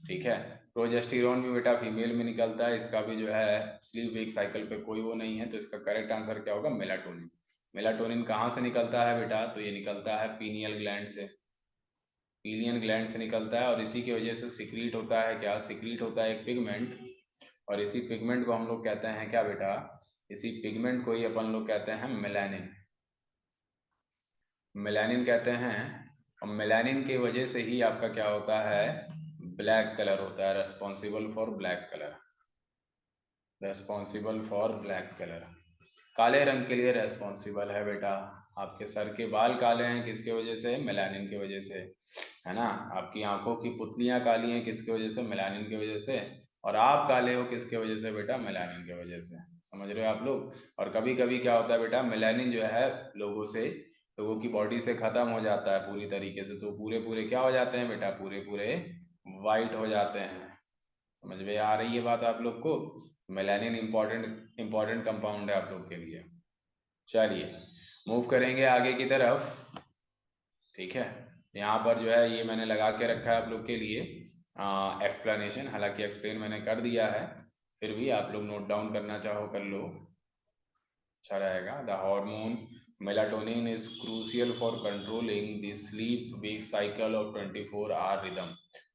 ठीक है। प्रोजेस्टेरॉन भी बेटा फीमेल में निकलता है, इसका भी जो है स्लीप वेक साइकिल पे कोई वो नहीं है, तो इसका करेक्ट आंसर क्या होगा? मेलाटोनिन। मेलाटोनिन कहाँ से निकलता है बेटा? तो ये निकलता है पीनियल ग्लैंड से, पीनियल ग्लैंड से निकलता है, और इसी की वजह से सिक्रीट होता है, क्या सिक्रीट होता है? एक पिगमेंट। और इसी पिगमेंट को हम लोग कहते हैं क्या बेटा? इसी पिगमेंट को ही अपन लोग कहते हैं मेलानिन। मेलानिन कहते हैं, और मेलानिन की वजह से ही आपका क्या होता है, ब्लैक कलर होता है, responsible for black colour, responsible for black colour, काले रंग के लिए रेस्पॉन्सिबल है बेटा। आपके सर के बाल काले हैं किसके वजह से, मेलानिन की वजह से, है ना। आपकी आंखों की पुतलियां काली हैं किसकी वजह से, मेलानिन की वजह से। और आप काले हो किसके वजह से बेटा, मेलानिन की वजह से। समझ रहे हो आप लोग। और कभी कभी क्या होता है बेटा, मेलानिन जो है लोगों की बॉडी से खत्म हो जाता है पूरी तरीके से, तो पूरे पूरे क्या हो जाते हैं बेटा, पूरे पूरे वाइट हो जाते हैं। समझ में आ रही है बात आप लोग को। मेलानिन इंपॉर्टेंट इंपॉर्टेंट कंपाउंड है आप लोग के लिए। चलिए मूव करेंगे आगे की तरफ। ठीक है, यहाँ पर जो है ये मैंने लगा के रखा है आप लोग के लिए एक्सप्लेनेशन, हालांकि एक्सप्लेन मैंने कर दिया है, फिर भी आप लोग नोट डाउन करना चाहो कर लो, अच्छा रहेगा। The hormone melatonin is crucial for controlling the sleep wake cycle of 24 hour rhythm.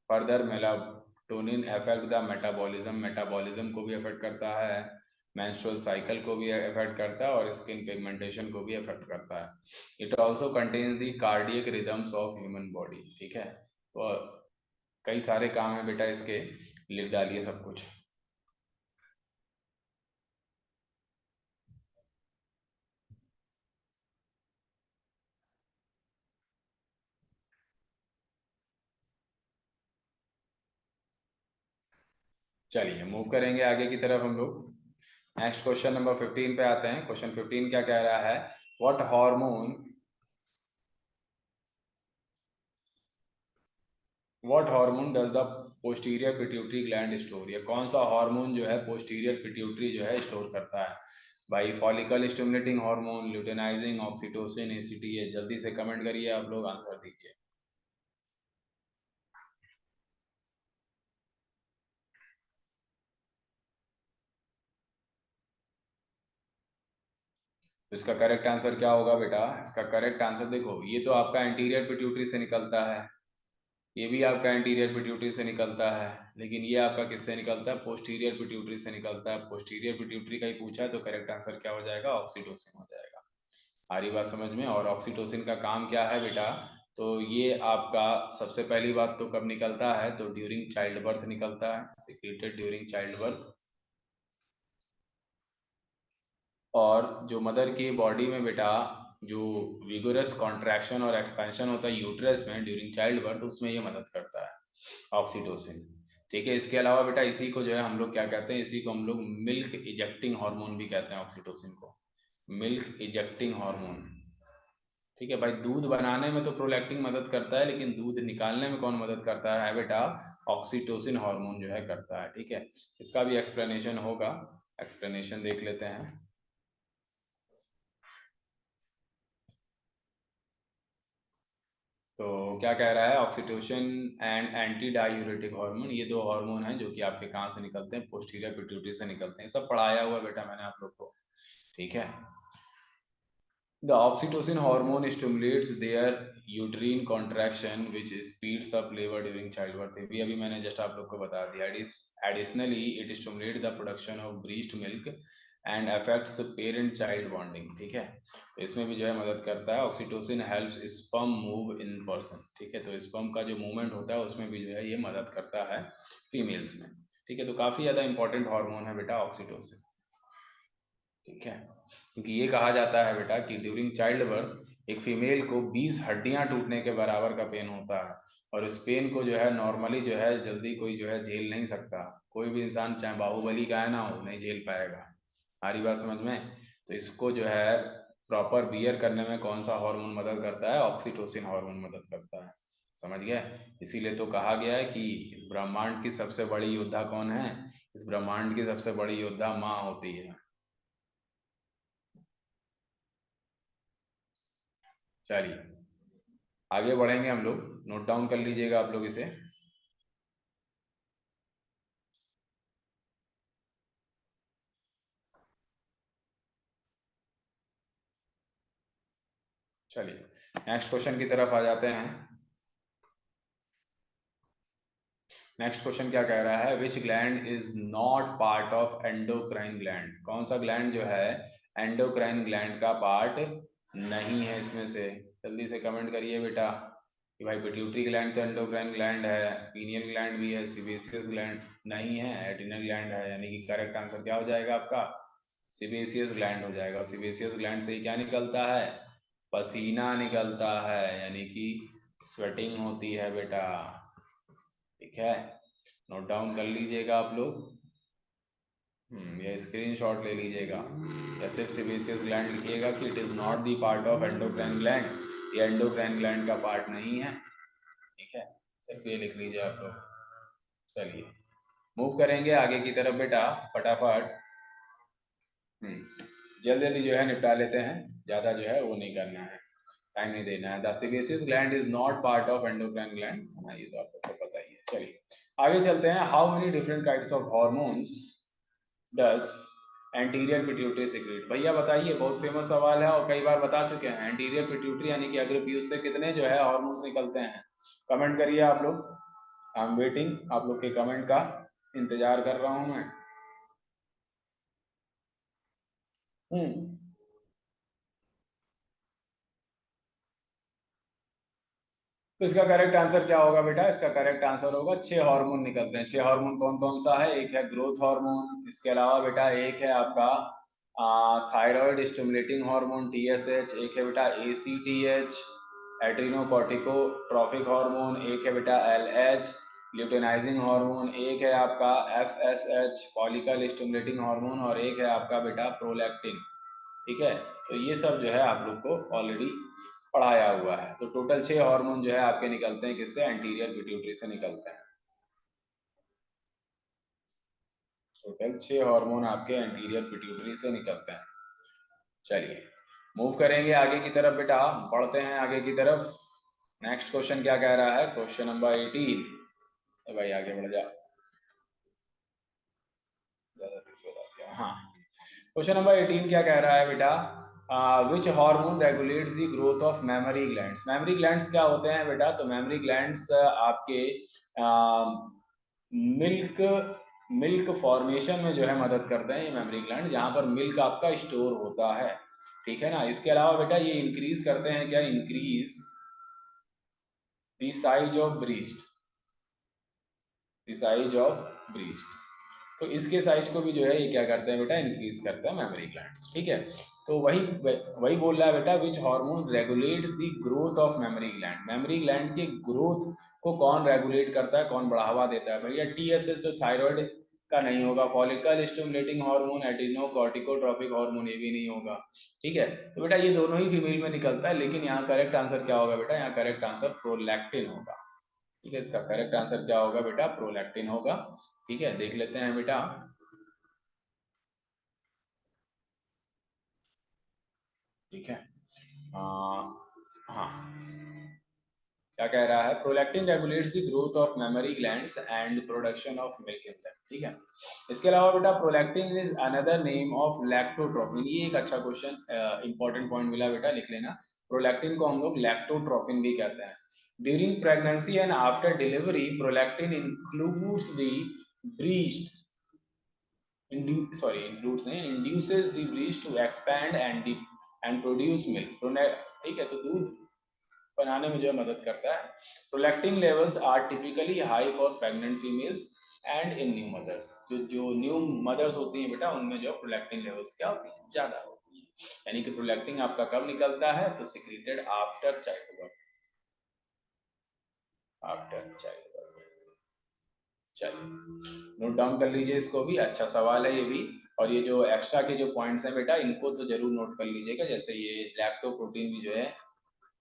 Further melatonin affect the metabolism, metabolism को भी अफेक्ट करता है, मेंस्ट्रुअल साइकिल को भी अफेक्ट करता है, और स्किन पिगमेंटेशन को भी अफेक्ट करता है। It also contains the cardiac rhythms of human body. ठीक है, तो कई सारे काम है बेटा इसके, लिख डालिए सब कुछ। चलिए मूव करेंगे आगे की तरफ हम लोग। नेक्स्ट क्वेश्चन नंबर 15 पे आते हैं। क्वेश्चन 15 क्या कह रहा है, what hormone does the posterior pituitary gland store, ये कौन सा हार्मोन जो है पोस्टीरियर पिट्यूटरी जो है स्टोर करता है भाई। Follicle stimulating hormone, luteinising, oxytocin, ACTA. जल्दी से कमेंट करिए आप लोग, आंसर दीजिए। तो इसका करेक्ट आंसर क्या होगा बेटा, इसका करेक्ट आंसर देखो, ये तो आपका एंटीरियर पिट्यूटरी से निकलता है, ये भी आपका एंटीरियर पिट्यूटरी से निकलता है, लेकिन ये आपका किससे निकलता है, पोस्टीरियर पिट्यूटरी से निकलता है। पोस्टीरियर पिट्यूटरी का ही पूछा है, तो करेक्ट आंसर क्या हो जाएगा, ऑक्सीटोसिन हो जाएगा। आ रही बात समझ में। और ऑक्सीटोसिन का काम क्या है बेटा, तो ये आपका सबसे पहली बात तो कब निकलता है, तो ड्यूरिंग चाइल्ड बर्थ निकलता है, सिक्रेटेड ड्यूरिंग चाइल्ड बर्थ। और जो मदर की बॉडी में बेटा जो विगोरस कॉन्ट्रैक्शन और एक्सपेंशन होता है यूट्रस में ड्यूरिंग चाइल्ड बर्थ, उसमें ये मदद करता है ऑक्सीटोसिन। ठीक है, इसके अलावा बेटा इसी को जो है हम लोग क्या कहते हैं, इसी को हम लोग मिल्क इजेक्टिंग हार्मोन भी कहते हैं, ऑक्सीटोसिन को मिल्क इजेक्टिंग हार्मोन। ठीक है भाई, दूध बनाने में तो प्रोलैक्टिन मदद करता है, लेकिन दूध निकालने में कौन मदद करता है बेटा, ऑक्सीटोसिन हार्मोन जो है करता है। ठीक है, इसका भी एक्सप्लेनेशन होगा, एक्सप्लेनेशन देख लेते हैं। तो क्या कह रहा है, oxytocin and anti diuretic hormone, ये दो हार्मोन हैं जो कि आपके कहाँ से निकलते हैं, पोस्टीरियर पिट्यूटरी से निकलते हैं। सब पढ़ाया हुआ बेटा मैंने आप लोग को। ठीक है, the oxytocin hormone stimulates their uterine contraction which speeds up labour during child birth. भी अभी मैंने जस्ट आप लोग को बता दिया। Additionally it stimulate the production of breast milk and affects parent child bonding. ठीक है, तो इसमें भी जो है मदद करता है। Oxytocin helps sperm move in person. ठीक है, तो स्पर्म का जो मूवमेंट होता है उसमें भी जो है ये मदद करता है फीमेल्स में। ठीक है, तो काफी ज्यादा इंपॉर्टेंट हार्मोन है बेटा ऑक्सीटोसिन। ठीक है, क्योंकि ये कहा जाता है बेटा कि ड्यूरिंग चाइल्ड बर्थ एक फीमेल को 20 हड्डियां टूटने के बराबर का पेन होता है, और इस पेन को जो है नॉर्मली जो है जल्दी कोई जो है झेल नहीं सकता। कोई भी इंसान चाहे बाहुबली का है ना हो, नहीं झेल पाएगा। हमारी बात समझ में। तो इसको जो है प्रॉपर बियर करने में कौन सा हार्मोन मदद करता है, ऑक्सीटोसिन हार्मोन मदद करता है। समझ गए। इसीलिए तो कहा गया है कि इस ब्रह्मांड की सबसे बड़ी योद्धा कौन है, इस ब्रह्मांड की सबसे बड़ी योद्धा माँ होती है। चलिए आगे बढ़ेंगे हम लोग, नोट डाउन कर लीजिएगा आप लोग इसे। चलिए नेक्स्ट क्वेश्चन की तरफ आ जाते हैं। नेक्स्ट क्वेश्चन क्या कह रहा है, विच gland is not part of endocrine gland, कौन सा ग्लैंड जो है एंडोक्राइन ग्लैंड का पार्ट नहीं है इसमें से। जल्दी से कमेंट करिए बेटा कि भाई पिट्यूटरी ग्लैंड तो एंडोक्राइन ग्लैंड है, पीनियल ग्लैंड भी है, सीबेसियस ग्लैंड नहीं है, एड्रिनल ग्लैंड है, यानी कि करेक्ट आंसर क्या हो जाएगा आपका? सीबेसियस ग्लैंड हो जाएगा। और सीबेसियस ग्लैंड से ही क्या निकलता है? पसीना निकलता है, यानी कि स्वेटिंग होती है बेटा। ठीक है, नोट डाउन कर लीजिएगा आप लोग। ये स्क्रीनशॉट ले लीजिएगा, या सिर्फ सेबेसियस ग्लैंड लिखिएगा कि it is not the part of endocrine gland, ये एंडोक्राइन ग्लैंड का पार्ट नहीं है। ठीक है, सिर्फ ये लिख लीजिए आप लोग। चलिए मूव करेंगे आगे की तरफ बेटा फटाफट। जल्दी जल्दी जो है निपटा लेते हैं, ज्यादा जो है वो नहीं करना है, टाइम नहीं देना है। The sebaceous gland is not part of endocrine gland, ये तो आपको तो पता ही है। चलिए आगे चलते हैं। How many different kinds of hormones does anterior pituitary secrete? भैया बताइए, बहुत फेमस सवाल है और कई बार बता चुके हैं। एंटीरियर पिट्यूटरी यानी कि अग्र पीयूष से कितने जो है हार्मोन्स निकलते हैं? कमेंट करिए आप लोग, आई एम वेटिंग, आप लोग के कमेंट का इंतजार कर रहा हूं मैं। हम्म तो इसका करेक्ट आंसर क्या होगा बेटा? इसका करेक्ट आंसर होगा 6 हार्मोन निकलते हैं। 6 हार्मोन कौन कौन सा है? एक है ग्रोथ हार्मोन, इसके अलावा बेटा एक है आपका थायराइड स्टिमुलेटिंग हार्मोन TSH, एक है बेटा ACTH एड्रीनोकॉर्टिकोट्रॉफिक हार्मोन, एक है बेटा LH ल्यूटेनाइजिंग हार्मोन, एक है आपका FSH फॉलिकल स्टिमुलेटिंग हार्मोन, और एक है आपका बेटा प्रोलैक्टिन। ठीक है, तो ये सब जो है आप लोग को ऑलरेडी पढ़ाया हुआ है। तो टोटल 6 हार्मोन जो है आपके निकलते हैं किससे? एंटीरियर पिट्यूटरी से निकलते हैं। टोटल 6 हार्मोन आपके एंटीरियर पिट्यूटरी से निकलते हैं। चलिए मूव करेंगे आगे की तरफ बेटा, बढ़ते हैं आगे की तरफ। नेक्स्ट क्वेश्चन क्या कह रहा है? Question number 18। भाई आगे बढ़ जा, ज्यादा पीछे हो जाते हैं। हाँ, क्वेश्चन नंबर 18 क्या कह रहा है बेटा? Which hormone regulates the growth of mammary glands? Mammary glands क्या होते हैं बेटा? तो मेमोरी ग्लैंड्स आपके मिल्क मिल्क फॉर्मेशन में जो है मदद करते हैं ये मेमोरी ग्लैंड, जहां पर मिल्क आपका स्टोर होता है। ठीक है ना, इसके अलावा बेटा ये इंक्रीज करते हैं क्या? Increase the size of breast, the size of breast. तो इसके साइज को भी जो है ये क्या करते हैं बेटा? इंक्रीज करता है मेमोरी ग्लैंड्स। ठीक है, तो वही वही बोल रहा है बेटा, which hormone regulates the growth of memory gland? Memory gland के ग्रोथ को कौन रेगुलेट करता है, कौन बढ़ावा देता है? भैया TSH तो थायराइड का नहीं होगा, follicle stimulating hormone, adrenocorticotropic hormone, ये भी नहीं होगा। ठीक है, तो बेटा ये दोनों ही फीमेल में निकलता है, लेकिन यहाँ करेक्ट आंसर क्या होगा बेटा? यहाँ करेक्ट आंसर प्रोलैक्टिन होगा। ठीक है, इसका करेक्ट आंसर क्या होगा बेटा? प्रोलैक्टिन होगा। ठीक है, देख लेते हैं बेटा। ठीक है, हाँ, क्या कह रहा है? Prolactin regulates the growth of mammary glands and production of milk in them. ठीक है, इसके अलावा बेटा prolactin is another name of lactotropin. ये एक अच्छा क्वेश्चन, इंपॉर्टेंट पॉइंट मिला बेटा, लिख लेना। प्रोलैक्टिन को हम लोग लैक्टोट्रोपिन भी कहते हैं। During pregnancy and after delivery prolactin includes the breast induces the breast to expand and produce milk। ठीक है, तो दूध बनाने में जो है मदद करता है। Prolactin levels are typically high for pregnant females and in new mothers. जो न्यू मदर्स होती हैं बेटा, उनमें जो प्रोलैक्टिन लेवल्स क्या होती है? ज्यादा होती है। यानी कि प्रोलैक्टिन आपका कब निकलता है? तो secreted after child birth, after child birth. चलिए नोट डाउन कर लीजिए इसको भी, अच्छा सवाल है ये भी। और ये जो एक्स्ट्रा के जो पॉइंट्स हैं बेटा, इनको तो जरूर नोट कर लीजिएगा, जैसे ये लैक्टोप्रोटीन भी जो है,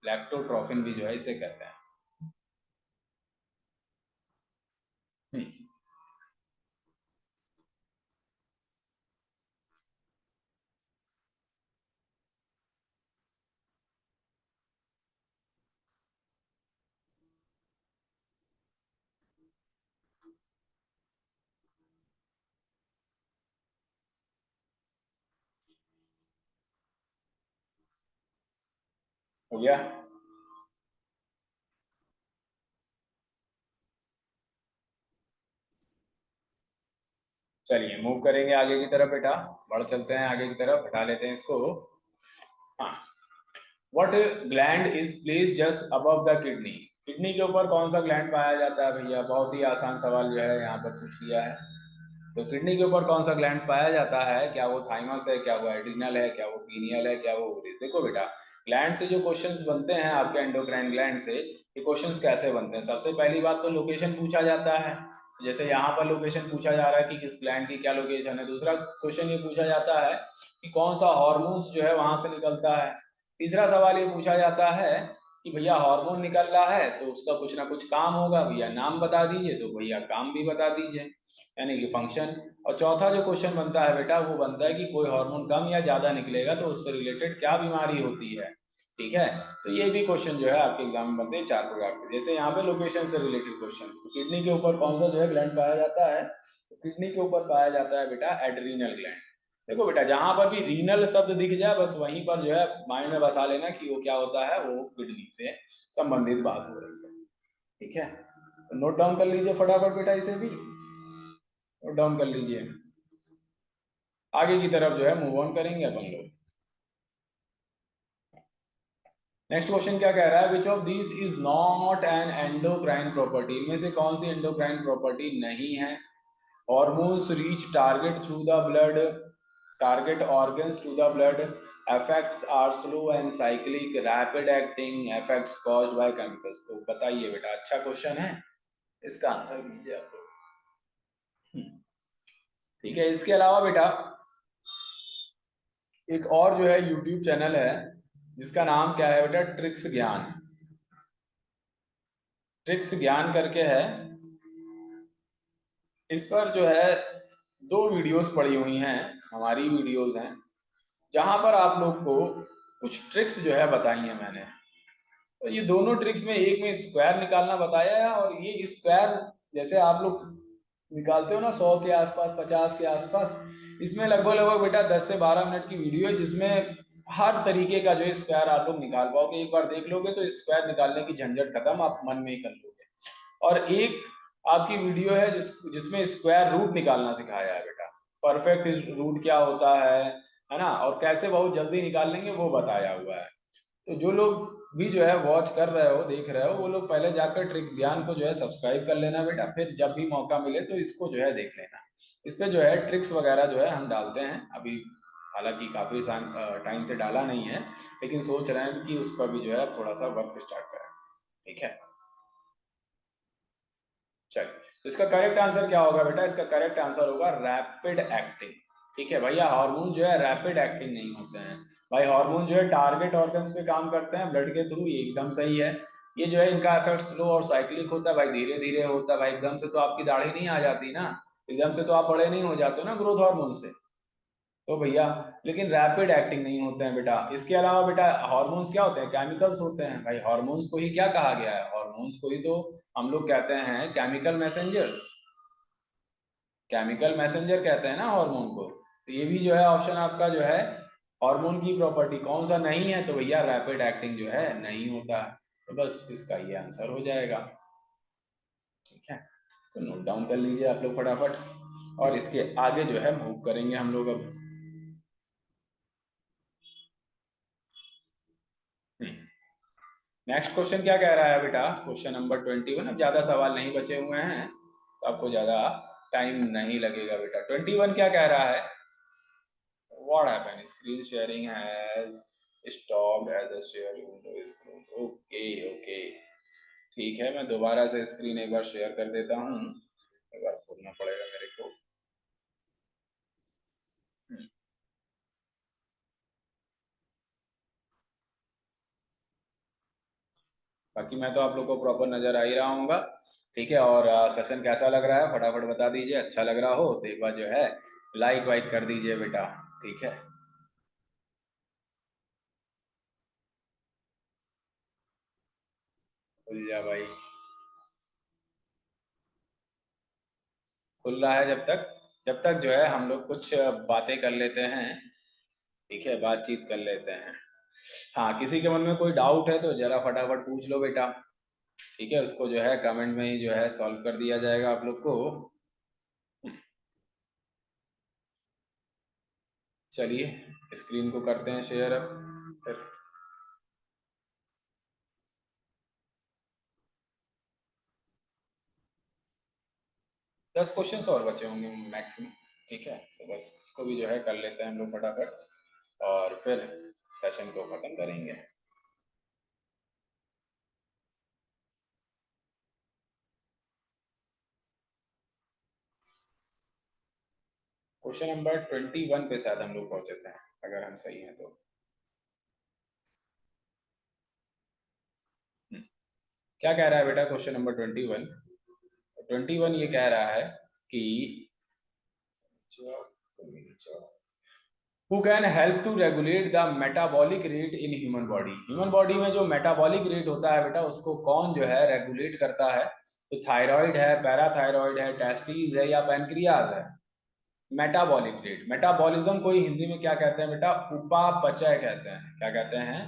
लैक्टोट्रोफिन भी जो है इसे कहते हैं। हम्म, हो गया। चलिए मूव करेंगे आगे की तरफ बेटा, बढ़ चलते हैं आगे की तरफ, हटा लेते हैं इसको। हाँ, what gland is place just above the kidney. Kidney के ऊपर कौन सा ग्लैंड पाया जाता है भैया? बहुत ही आसान सवाल जो है यहाँ पर पूछ लिया है। तो किडनी के ऊपर कौन सा ग्लैंड पाया जाता है? क्या वो थाइमस है, क्या वो एड्रिनल है, क्या वो पीनियल है, क्या वो ओवरीज? देखो बेटा, ग्लैंड से जो क्वेश्चंस बनते हैं आपके एंडोक्राइन ग्लैंड से, ये क्वेश्चंस कैसे बनते हैं? सबसे पहली बात तो लोकेशन पूछा जाता है। जैसे यहाँ पर लोकेशन पूछा जा रहा है कि किस ग्लैंड की क्या लोकेशन है। दूसरा क्वेश्चन ये पूछा जाता है कि कौन सा हॉर्मोन्स जो है वहां से निकलता है। तीसरा सवाल ये पूछा जाता है कि भैया हार्मोन निकल रहा है तो उसका कुछ ना कुछ काम होगा, भैया नाम बता दीजिए, तो भैया काम भी बता दीजिए, यानी कि फंक्शन। और चौथा जो क्वेश्चन बनता है बेटा, वो बनता है कि कोई हार्मोन कम या ज्यादा निकलेगा तो उससे रिलेटेड क्या बीमारी होती है। ठीक है, तो ये भी क्वेश्चन जो है आपके एग्जाम में बनते हैं 4 प्रकार के। जैसे यहाँ पे लोकेशन से रिलेटेड क्वेश्चन, तो किडनी के ऊपर कौन सा जो है ग्लैंड पाया जाता है? तो किडनी के ऊपर पाया जाता है बेटा एड्रीनल ग्लैंड। देखो बेटा, जहां पर भी रीनल शब्द दिख जाए बस वहीं पर जो है माइंड में बसा लेना कि वो क्या होता है, वो किडनी से संबंधित बात हो रही है। ठीक है, तो नोट डाउन कर लीजिए फटाफट बेटा, इसे भी नोट डाउन कर लीजिए। आगे की तरफ जो है मूव ऑन करेंगे अपन लोग। नेक्स्ट क्वेश्चन क्या कह रहा है? Which of this is not an endocrine property. इनमें से कौन सी एंडोक्राइन प्रॉपर्टी नहीं है? Hormones reach target through the blood, target organs to the blood, effects are slow and cyclic, rapid acting, effects caused by chemicals। तो बताइए बेटा, अच्छा question है, इसका आंसर कीजिए आप लोग। ठीक है, इसके अलावा बेटा एक और जो है यूट्यूब चैनल है जिसका नाम क्या है बेटा? ट्रिक्स ज्ञान। ट्रिक्स ज्ञान करके है। इस पर जो है 2 वीडियोस पड़ी हुई हैं, हमारी वीडियोस हैं, जहां पर आप लोग को कुछ ट्रिक्स जो है बताई हैं मैंने। तो ये दोनों ट्रिक्स में, एक में स्क्वायर निकालना बताया है, और ये स्क्वायर जैसे आप लोग निकालते हो ना 100 के आसपास, 50 के आसपास, इसमें लगभग लगभग बेटा 10 से 12 मिनट की वीडियो है जिसमें हर तरीके का जो है स्क्वायर आप लोग निकाल पाओगे। एक बार देख लोगे तो स्क्वायर निकालने की झंझट खत्म, आप मन में ही कर लोगे। और एक आपकी वीडियो है जिसमें स्क्वायर रूट निकालना सिखाया है बेटा। परफेक्ट रूट क्या होता है ना, और कैसे बहुत जल्दी निकाल लेंगे वो बताया हुआ है। तो जो लोग भी जो है वॉच कर रहे हो, देख रहे हो, वो लोग पहले जाकर ट्रिक्स ज्ञान को जो है सब्सक्राइब कर लेना बेटा, फिर जब भी मौका मिले तो इसको जो है देख लेना। इस पे जो है ट्रिक्स वगैरह जो है हम डालते हैं अभी, हालांकि काफी टाइम से डाला नहीं है, लेकिन सोच रहे हैं कि उस पर भी जो है थोड़ा सा वर्क स्टार्ट करें। ठीक है, चलिए, तो इसका करेक्ट आंसर क्या होगा बेटा? इसका करेक्ट आंसर होगा रैपिड एक्टिंग। ठीक है भैया, हार्मोन जो है रैपिड एक्टिंग नहीं होते हैं भाई। हार्मोन जो है टारगेट ऑर्गन्स पे काम करते हैं ब्लड के थ्रू, ये एकदम सही है। ये जो है इनका इफेक्ट स्लो और साइक्लिक होता है भाई, धीरे धीरे होता है भाई। एकदम से तो आपकी दाढ़ी नहीं आ जाती ना, एकदम से तो आप बड़े नहीं हो जाते हो ना ग्रोथ हार्मोन से। तो भैया, लेकिन रैपिड एक्टिंग नहीं होते हैं बेटा। इसके अलावा बेटा हार्मोन्स क्या होते हैं? केमिकल्स होते हैं भाई। हार्मोन्स को ही क्या कहा गया है? हार्मोन्स को ही तो हम लोग कहते हैं केमिकल मैसेंजर्स। केमिकल मैसेंजर कहते हैं ना हार्मोन को। तो ये भी जो है ऑप्शन आपका जो है हार्मोन की प्रॉपर्टी कौन सा नहीं है? तो भैया रैपिड एक्टिंग जो है नहीं होता है। तो बस इसका ये आंसर हो जाएगा। ठीक है, तो नोट डाउन कर लीजिए आप लोग फटाफट, और इसके आगे जो है मूव करेंगे हम लोग अब। नेक्स्ट क्वेश्चन क्या कह रहा है बेटा? Question number 21। अब ज्यादा सवाल नहीं बचे हुए हैं तो आपको ज्यादा टाइम नहीं लगेगा बेटा। 21 क्या कह रहा है? What happened? Screen sharing has stopped as the sharing window is closed. Okay, okay. ठीक है, मैं दोबारा से स्क्रीन एक बार शेयर कर देता हूँ। एक बार खोलना पड़ेगा मेरे को। बाकी मैं तो आप लोग को प्रॉपर नजर आ ही रहा हूँगा। ठीक है, और सेशन कैसा लग रहा है फटाफट बता दीजिए। अच्छा लग रहा हो तो एक बार जो है लाइक वाइक कर दीजिए बेटा। ठीक है, खुल जा भाई, खुल रहा है। जब तक जो है हम लोग कुछ बातें कर लेते हैं। ठीक है, बातचीत कर लेते हैं। हाँ, किसी के मन में कोई डाउट है तो जरा फटाफट पूछ लो बेटा। ठीक है, उसको जो है कमेंट में ही जो है सॉल्व कर दिया जाएगा आप लोग को। चलिए, स्क्रीन को करते हैं शेयर अब फिर। 10 क्वेश्चन और बचे होंगे मैक्सिमम। ठीक है, तो बस इसको भी जो है कर लेते हैं हम लोग फटाफट और फिर सेशन को खत्म करेंगे। क्वेश्चन नंबर 21 पे शायद हम लोग पहुंचे थे, अगर हम सही हैं तो। क्या कह रहा है बेटा क्वेश्चन नंबर 21? 21 ये कह रहा है कि who can help to regulate the metabolic rate in human body। Human body में जो मेटाबॉलिक रेट होता है बेटा, उसको कौन जो है रेगुलेट करता है? तो थायराइड है, पैराथायराइड है, टेस्टिस है, या पैनक्रियाज है? मेटाबॉलिक रेट, मेटाबॉलिज्म को ही हिंदी में क्या कहते हैं बेटा? उपापचय कहते हैं। क्या कहते हैं?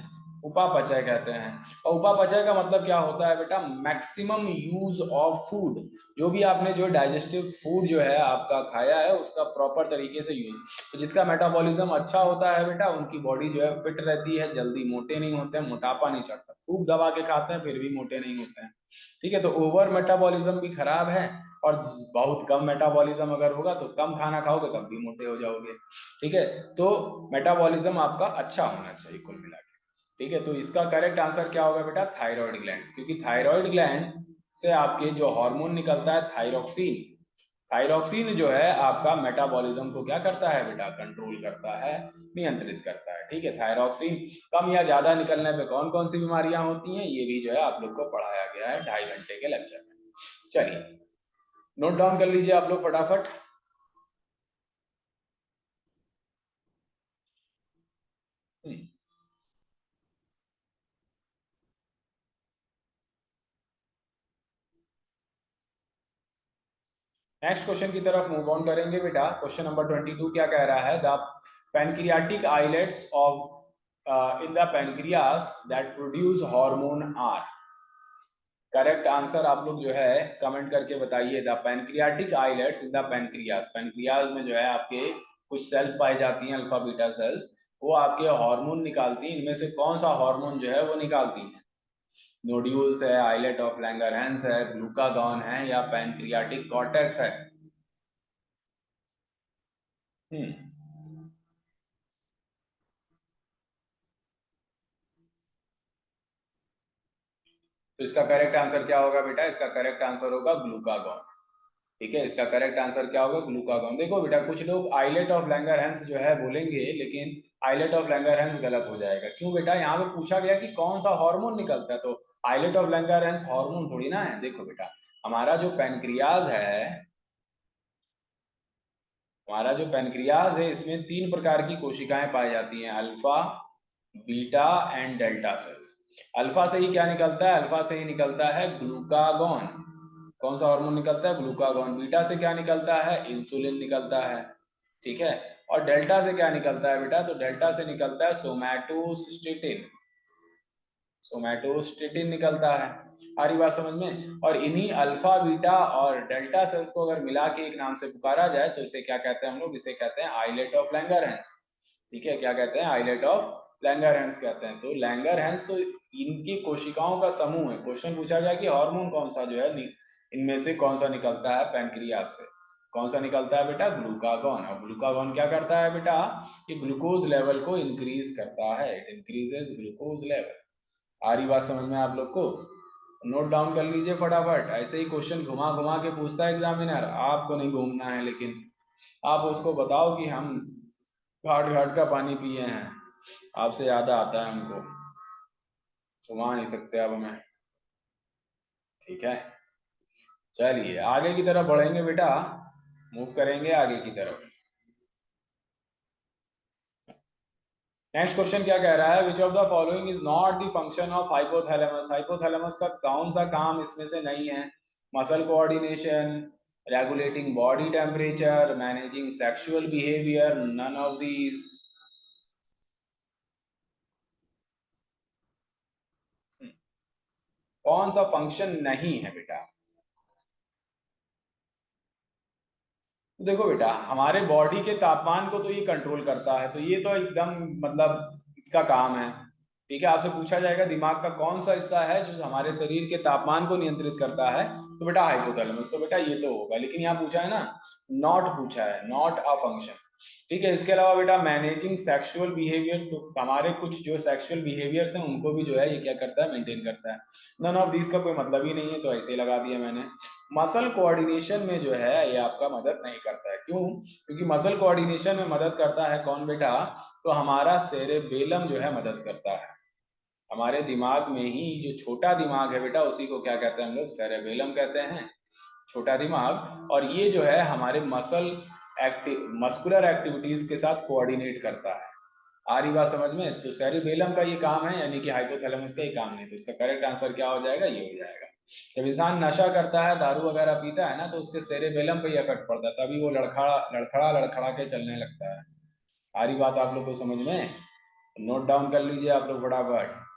उपापचय कहते हैं। और उपापचय का मतलब क्या होता है बेटा? Maximum use of food. जो भी आपने जो डाइजेस्टिव फूड जो है आपका खाया है, उसका प्रॉपर तरीके से यूज। तो जिसका मेटाबॉलिज्म अच्छा होता है बेटा, उनकी बॉडी जो है फिट रहती है, जल्दी मोटे नहीं होते हैं, मोटापा नहीं चढ़ता। खूब दबा के खाते हैं फिर भी मोटे नहीं होते हैं। ठीक है, तो ओवर मेटाबॉलिज्म भी खराब है, और बहुत कम मेटाबॉलिज्म अगर होगा तो कम खाना खाओगे तब भी मोटे हो जाओगे। ठीक है, तो मेटाबॉलिज्म आपका अच्छा होना चाहिए कुल मिला के। ठीक है, तो इसका करेक्ट आंसर क्या होगा बेटा? Thyroid gland. क्योंकि थायराइड ग्लैंड से आपके जो हार्मोन निकलता है थायरोक्सिन, थायरोक्सिन जो है आपका मेटाबॉलिज्म को क्या करता है बेटा? कंट्रोल करता है, नियंत्रित करता है। ठीक है, थायरोक्सिन कम या ज्यादा निकलने पे कौन कौन सी बीमारियां होती हैं, ये भी जो है आप लोग को पढ़ाया गया है 2.5 घंटे के लेक्चर में। चलिए नोट डाउन कर लीजिए आप लोग फटाफट। नेक्स्ट क्वेश्चन की तरफ मूव ऑन करेंगे बेटा। क्वेश्चन नंबर 22 क्या कह रहा है? The pancreatic islets of in the pancreas that produce hormone are. Correct answer आप लोग जो है कमेंट करके बताइए। The pancreatic islets in the pancreas, pancreas में जो है आपके कुछ सेल्स पाई जाती हैं, अल्फा बीटा सेल्स, वो आपके हार्मोन निकालती हैं। इनमें से कौन सा हार्मोन जो है वो निकालती हैं? नोड्यूल्स है, आइलेट ऑफ लैंगरहैंस है, ग्लूकागॉन है, या पैनक्रियाटिक कॉर्टेक्स है? हम्म तो इसका करेक्ट आंसर क्या होगा बेटा? इसका करेक्ट आंसर होगा ग्लूकागॉन। ठीक है, इसका करेक्ट आंसर क्या होगा? ग्लूकागॉन। देखो बेटा, कुछ लोग आइलेट ऑफ लैंगरहैंस जो है बोलेंगे, लेकिन आइलेट ऑफ लैंगरहैंस गलत हो जाएगा। क्यों बेटा? यहाँ पे पूछा गया कि कौन सा हार्मोन निकलता है, तो आइलेट ऑफ लैंगरहैंस हार्मोन थोड़ी ना है। देखो बेटा, हमारा जो पैनक्रियाज है, हमारा जो पैनक्रियाज है, इसमें 3 प्रकार की कोशिकाएं पाई जाती हैं, alpha, beta and delta sales. Alpha से ही क्या निकलता है? अल्फा से ही निकलता है ग्लूकागॉन। कौन सा हार्मोन निकलता है? ग्लूकागॉन। बीटा से क्या निकलता है? इंसुलिन निकलता है। ठीक है, और डेल्टा से क्या निकलता है बेटा? तो डेल्टा से निकलता है सोमैटोस्टेटिन, सोमैटोस्टेटिन निकलता है। आ रही बात समझ में? और इन्हीं अल्फा बीटा और डेल्टा सेल्स को अगर मिला के एक नाम से पुकारा जाए तो इसे क्या कहते हैं हम लोग? इसे कहते हैं आइलेट ऑफ लैंगरहैंस। ठीक है, क्या कहते हैं? आइलेट ऑफ लैंगरहैंस कहते हैं। तो लैंगरहैंस तो इनकी कोशिकाओं का समूह है। क्वेश्चन पूछा जाए कि हार्मोन कौन सा जो है इनमें से कौन सा निकलता है पैनक्रियास से? कौन सा निकलता है बेटा? ग्लूकागॉन। और ग्लूकागॉन क्या करता है बेटा? ये ग्लूकोज लेवल को इंक्रीज करता है, इट इंक्रीजेस ग्लूकोज लेवल। आ रही बात समझ में आप लोग को? नोट डाउन कर लीजिए फटाफट। ऐसे ही क्वेश्चन घुमा घुमा के पूछता है एग्जामिनर, आपको नहीं घूमना है, लेकिन आप उसको बताओ कि हम घाट घाट का पानी पिए हैं, आपसे ज्यादा आता है हमको, घुमा नहीं सकते अब हमें। ठीक है, चलिए आगे की तरफ बढ़ेंगे बेटा, मूव करेंगे आगे की तरफ। नेक्स्ट क्वेश्चन क्या कह रहा है? Which of the following is not the function of hypothalamus. Hypothalamus का कौन सा काम इसमें से नहीं है? Muscle coordination, regulating body temperature, managing sexual behaviour, none of these. कौन सा फंक्शन नहीं है बेटा? तो देखो बेटा, हमारे बॉडी के तापमान को तो ये कंट्रोल करता है, तो ये तो एकदम मतलब इसका काम है। ठीक है, आपसे पूछा जाएगा दिमाग का कौन सा हिस्सा है जो हमारे शरीर के तापमान को नियंत्रित करता है, तो बेटा हाइपोथैलेमस। तो बेटा ये तो होगा, लेकिन यहाँ पूछा है ना, नॉट पूछा है, नॉट अ फंक्शन। ठीक है, इसके अलावा बेटा मैनेजिंग सेक्सुअल बिहेवियर, तो हमारे कुछ जो सेक्सुअल बिहेवियर्स हैं उनको भी जो है ये क्या करता है, मेंटेन करता है। नन ऑफ दिस का कोई मतलब ही नहीं है, तो ऐसे ही लगा दिया मैंने। मसल कोऑर्डिनेशन में जो है ये आपका मदद नहीं करता है, क्यों? क्योंकि मसल कोऑर्डिनेशन में मदद करता है कौन बेटा, तो हमारा सेरेबेलम जो है मदद करता है। हमारे दिमाग में ही जो छोटा दिमाग है बेटा, उसी को क्या कहते हैं हम लोग, सेरेबेलम कहते हैं, छोटा दिमाग। और ये जो है हमारे मस्कुलर एक्टिविटीज के साथ कोऑर्डिनेट करता है। आ रही बात समझ में? तो सेरिबेलम का ये काम है, यानी कि हाइपोथैलेमस का ही काम नहीं। तो इसका करेक्ट आंसर क्या हो जाएगा, ये हो जाएगा। जब इंसान नशा करता है, दारू वगैरह पीता है ना, तो उसके सेरेबेलम पे ही इफेक्ट पड़ता है, तभी वो लड़खड़ा लड़खड़ा लड़खड़ा के चलने लगता है। आ रही बात आप लोग को समझ में? नोट डाउन कर लीजिए आप लोग फटाफट।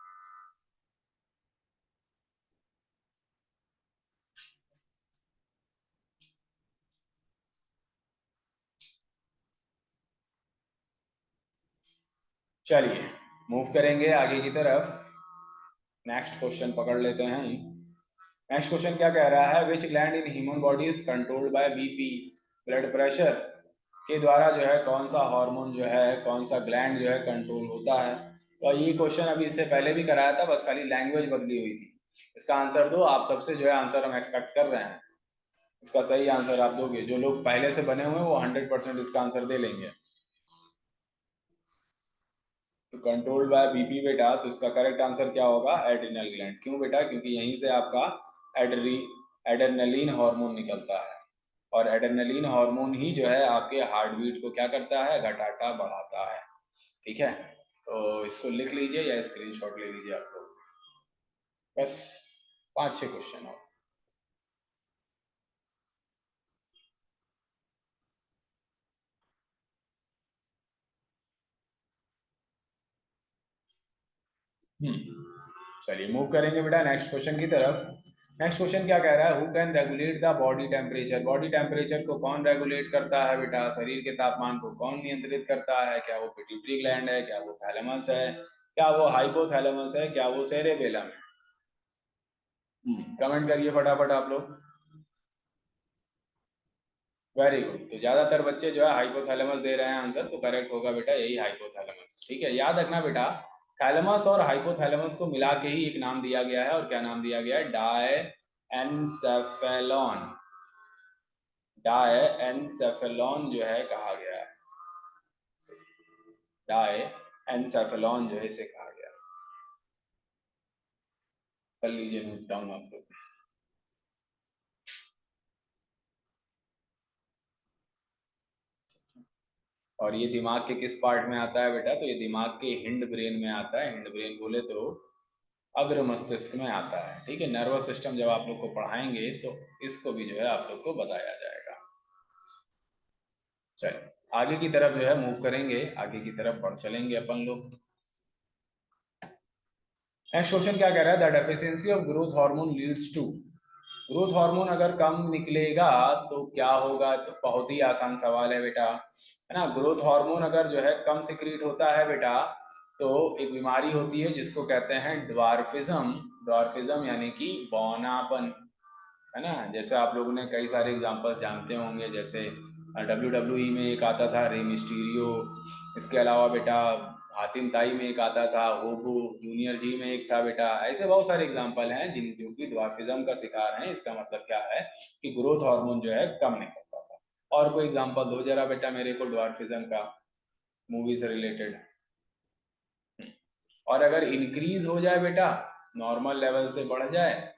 चलिए मूव करेंगे आगे की तरफ। नेक्स्ट क्वेश्चन पकड़ लेते हैं। नेक्स्ट क्वेश्चन क्या कह रहा है, विच gland in human body is controlled by BP, blood pressure के द्वारा जो है कौन सा हार्मोन जो है, कौन सा ग्लैंड जो है कंट्रोल होता है। तो ये क्वेश्चन अभी इससे पहले भी कराया था, बस खाली लैंग्वेज बदली हुई थी। इसका आंसर दो, आप सबसे जो है आंसर हम एक्सपेक्ट कर रहे हैं। इसका सही आंसर आप दोगे, जो लोग पहले से बने हुए हैं वो 100% इसका आंसर दे लेंगे। तो कंट्रोल्ड बाय बीपी बेटा, तो इसका करेक्ट आंसर क्या होगा, एड्रिनल ग्लैंड। क्यों बेटा? क्योंकि यहीं से आपका एड्री एड्रेनलिन हार्मोन निकलता है, और एड्रेनलिन हार्मोन ही जो है आपके हार्ट बीट को क्या करता है, घटाता बढ़ाता है। ठीक है, तो इसको लिख लीजिए या स्क्रीनशॉट ले लीजिए आप लोग। बस 5-6 क्वेश्चन और। चलिए मूव करेंगे बेटा नेक्स्ट क्वेश्चन की तरफ। नेक्स्ट क्वेश्चन क्या कह रहा है, who can regulate the body temperature. Body temperature को कौन रेगुलेट करता है बेटा, शरीर के तापमान को कौन नियंत्रित करता है? क्या वो पिट्यूटरी ग्लैंड है, क्या वो थैलेमस है, क्या वो हाइपोथैलेमस है, क्या वो सेरेबेलम है? कमेंट करिए फटाफट आप लोग। वेरी गुड, तो ज्यादातर बच्चे जो है हाइपोथैलेमस दे रहे हैं आंसर, तो करेक्ट होगा बेटा यही हाइपोथैलेमस। ठीक है, याद रखना बेटा, थैलेमस और हाइपोथैलेमस को मिला के ही एक नाम दिया गया है, और क्या नाम दिया गया है, डाय एनसेफेलॉन। डाय एनसेफेलॉन जो है कहा गया है, डाय एनसेफेलॉन जो है इसे कहा गया है। कर लीजिए नोट डाउन आप लोग। और ये दिमाग के किस पार्ट में आता है बेटा, तो ये दिमाग के हिंड ब्रेन में आता है। हिंड ब्रेन बोले तो अग्र मस्तिष्क में आता है। ठीक है, नर्वस सिस्टम जब आप लोग को पढ़ाएंगे तो इसको भी जो है आप लोग को बताया जाएगा। चलिए आगे की तरफ जो है मूव करेंगे, आगे की तरफ बढ़ चलेंगे अपन लोग। नेक्स्ट क्वेश्चन क्या कह रहा है, the deficiency of growth hormone leads to. Growth hormone अगर कम निकलेगा तो क्या होगा, तो बहुत ही आसान सवाल है बेटा, है ना। ग्रोथ हार्मोन अगर जो है कम सिक्रीट होता है बेटा, तो एक बीमारी होती है जिसको कहते हैं ड्वार्फिज्म। ड्वार्फिज्म यानी कि बौनापन, है ना। जैसे आप लोगों ने कई सारे एग्जांपल्स जानते होंगे, जैसे WWE में एक आता था रे मिस्टीरियो, इसके अलावा बेटा हातिम ताई में एक आता था होबू, जूनियर जी में एक था बेटा। ऐसे बहुत सारे एग्जांपल हैं जिन जो कि ड्वार्फिज्म का शिकार हैं। इसका मतलब क्या है कि ग्रोथ हार्मोन जो है कम निकलता था। और कोई एग्जांपल दो जरा बेटा मेरे को ड्वार्फिज्म का, मूवी से रिलेटेड। और अगर इंक्रीज हो जाए बेटा, नॉर्मल लेवल से बढ़ जाए,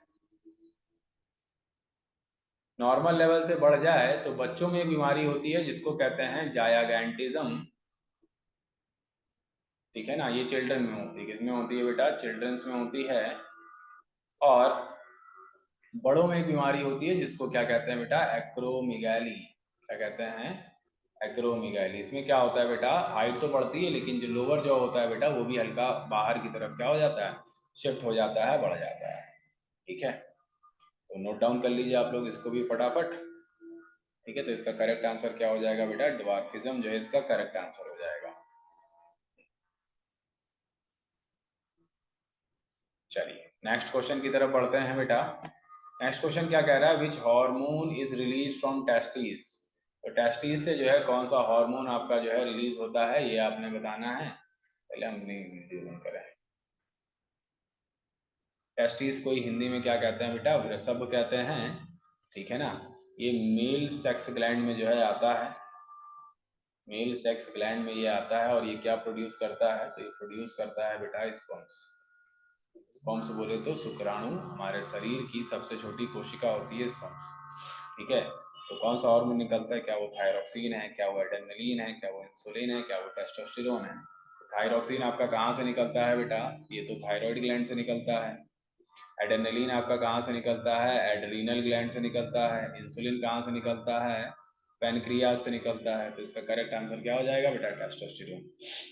नॉर्मल लेवल से बढ़ जाए तो बच्चों में बीमारी होती है जिसको कहते हैं जायागैंटिज्म। ठीक है ना, ये चिल्ड्रन में होती है। किसमें होती है बेटा, चिल्ड्रंस में होती है। और बड़ों में एक बीमारी होती है जिसको क्या कहते हैं बेटा, एक्रोमिगैली। क्या कहते हैं, एक्रोमिगैली। इसमें क्या होता है बेटा, हाइट तो बढ़ती है लेकिन जो लोअर जो होता है बेटा वो भी हल्का बाहर की तरफ क्या हो जाता है, शिफ्ट हो जाता है, बढ़ जाता है। ठीक है, तो नोट डाउन कर लीजिए आप लोग इसको भी फटाफट। ठीक है, तो इसका करेक्ट आंसर क्या हो जाएगा बेटा, ड्वार्फिज्म जो है इसका करेक्ट आंसर हो जाएगा। चलिए नेक्स्ट क्वेश्चन की तरफ बढ़ते हैं बेटा। नेक्स्ट क्वेश्चन क्या कह रहा है, विच hormone is release from testis. तो टेस्टिस से जो है कौन सा हार्मोन आपका जो है रिलीज होता है, ये आपने बताना है। पहले हम वीडियो बंद करें। टेस्टिस को हिंदी में क्या कहते हैं बेटा, वृषभ कहते हैं, ठीक है ना। ये मेल सेक्स ग्लैंड में जो है आता है, मेल सेक्स ग्लैंड में ये आता है, और ये क्या प्रोड्यूस करता है, तो ये प्रोड्यूस करता है बेटा स्पर्म्स। स्पर्म्स बोले तो शुक्राणु, हमारे शरीर की सबसे छोटी कोशिका होती है स्पर्म्स, ठीक है। तो कौन सा हार्मोन निकलता है, क्या वो थायरॉक्सिन है, क्या वो एड्रेनलिन है, क्या वो इंसुलिन है, क्या वो टेस्टोस्टेरोन है। थायरॉक्सिन आपका कहाँ से निकलता है बेटा, ये तो थायराइड ग्लैंड से निकलता है। एड्रेनलिन आपका कहाँ से निकलता है, एड्रीनल ग्लैंड से निकलता है। इंसुलिन कहाँ से निकलता है, पैनक्रियास से निकलता है। तो इसका करेक्ट आंसर क्या हो जाएगा बेटा, टेस्टोस्टेरोन।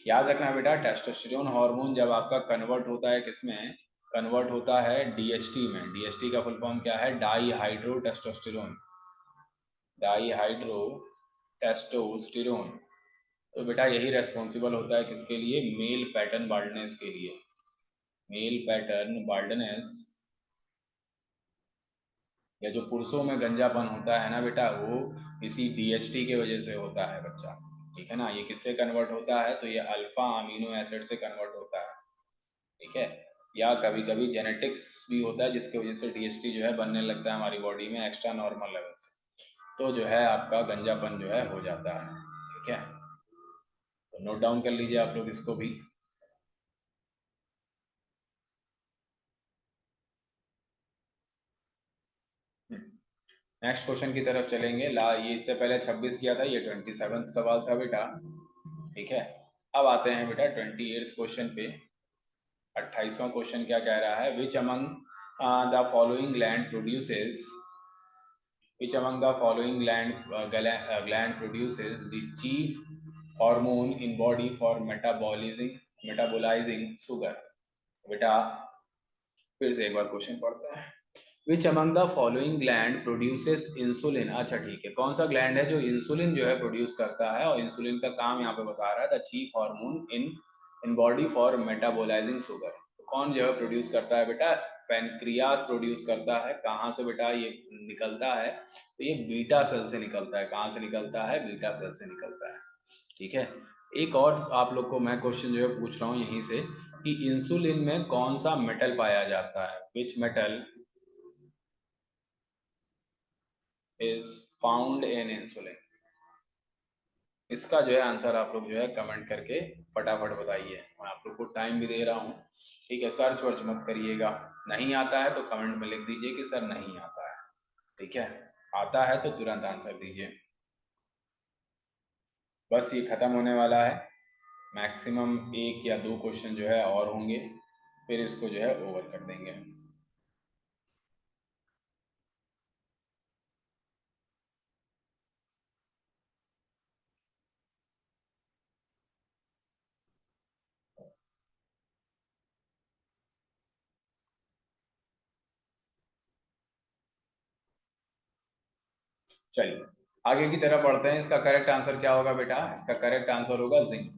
याद रखना बेटा, टेस्टोस्टेरोन हार्मोन जब आपका कन्वर्ट होता है किसमें, कन्वर्ट होता है डीएचटी में। डीएचटी का फुल फॉर्म क्या है, dihydrotestosterone, dihydrotestosterone. तो बेटा यही रेस्पॉन्सिबल होता है किसके लिए, मेल पैटर्न बाल्डनेस के लिए। मेल पैटर्न बाल्डनेस, या जो पुरुषों में गंजापन होता है ना बेटा, वो इसी डीएचटी के वजह से होता है बच्चा, ठीक है ना। ये किससे कन्वर्ट होता है, तो ये अल्फा अमीनो एसिड से कन्वर्ट होता है, ठीक है। या कभी कभी जेनेटिक्स भी होता है जिसकी वजह से डीएचटी जो है बनने लगता है हमारी बॉडी में एक्स्ट्रा नॉर्मल लेवल से, तो जो है आपका गंजापन जो है हो जाता है, ठीक है। तो नोट डाउन कर लीजिए आप लोग इसको भी। नेक्स्ट क्वेश्चन की तरफ चलेंगे। ला ये इससे पहले 26 किया था, ये 27 सवाल था बेटा, ठीक है। अब आते हैं बेटा 28 क्वेश्चन पे। 28वां क्वेश्चन क्या कह रहा है, which among the following gland produces, which among the following gland produces the chief hormone in body for metabolizing sugar। बेटा फिर से एक बार क्वेश्चन पढ़ते हैं। Which among the following gland produces insulin. अच्छा ठीक है, कौन सा ग्लैंड है जो इंसुलिन जो है प्रोड्यूस करता है, और इंसुलिन का काम यहाँ पे बता रहा है, the chief hormone in in body for metabolising sugar. तो कौन जो है प्रोड्यूस करता है बेटा, पेनक्रियास प्रोड्यूस करता है। कहाँ से बेटा ये निकलता है, तो ये बीटा सेल से निकलता है। कहाँ से निकलता है, बीटा सेल से निकलता है, ठीक है। एक और आप लोग को मैं क्वेश्चन जो है पूछ रहा हूँ यहीं से, कि इंसुलिन में कौन सा मेटल पाया जाता है, which metal is found in insulin. इसका जो है आंसर आप लोग जो है कमेंट करके फटाफट बताइए, मैं आप लोग को टाइम भी दे रहा हूँ, ठीक है। सर्च वर्च मत करिएगा, नहीं आता है तो कमेंट में लिख दीजिए कि सर नहीं आता है, ठीक है। आता है तो तुरंत आंसर दीजिए। बस ये खत्म होने वाला है, मैक्सिमम एक या दो क्वेश्चन जो है और होंगे, फिर इसको जो है ओवर कर देंगे। चलिए आगे की तरफ बढ़ते हैं। इसका करेक्ट आंसर क्या होगा बेटा, इसका करेक्ट आंसर होगा जिंक।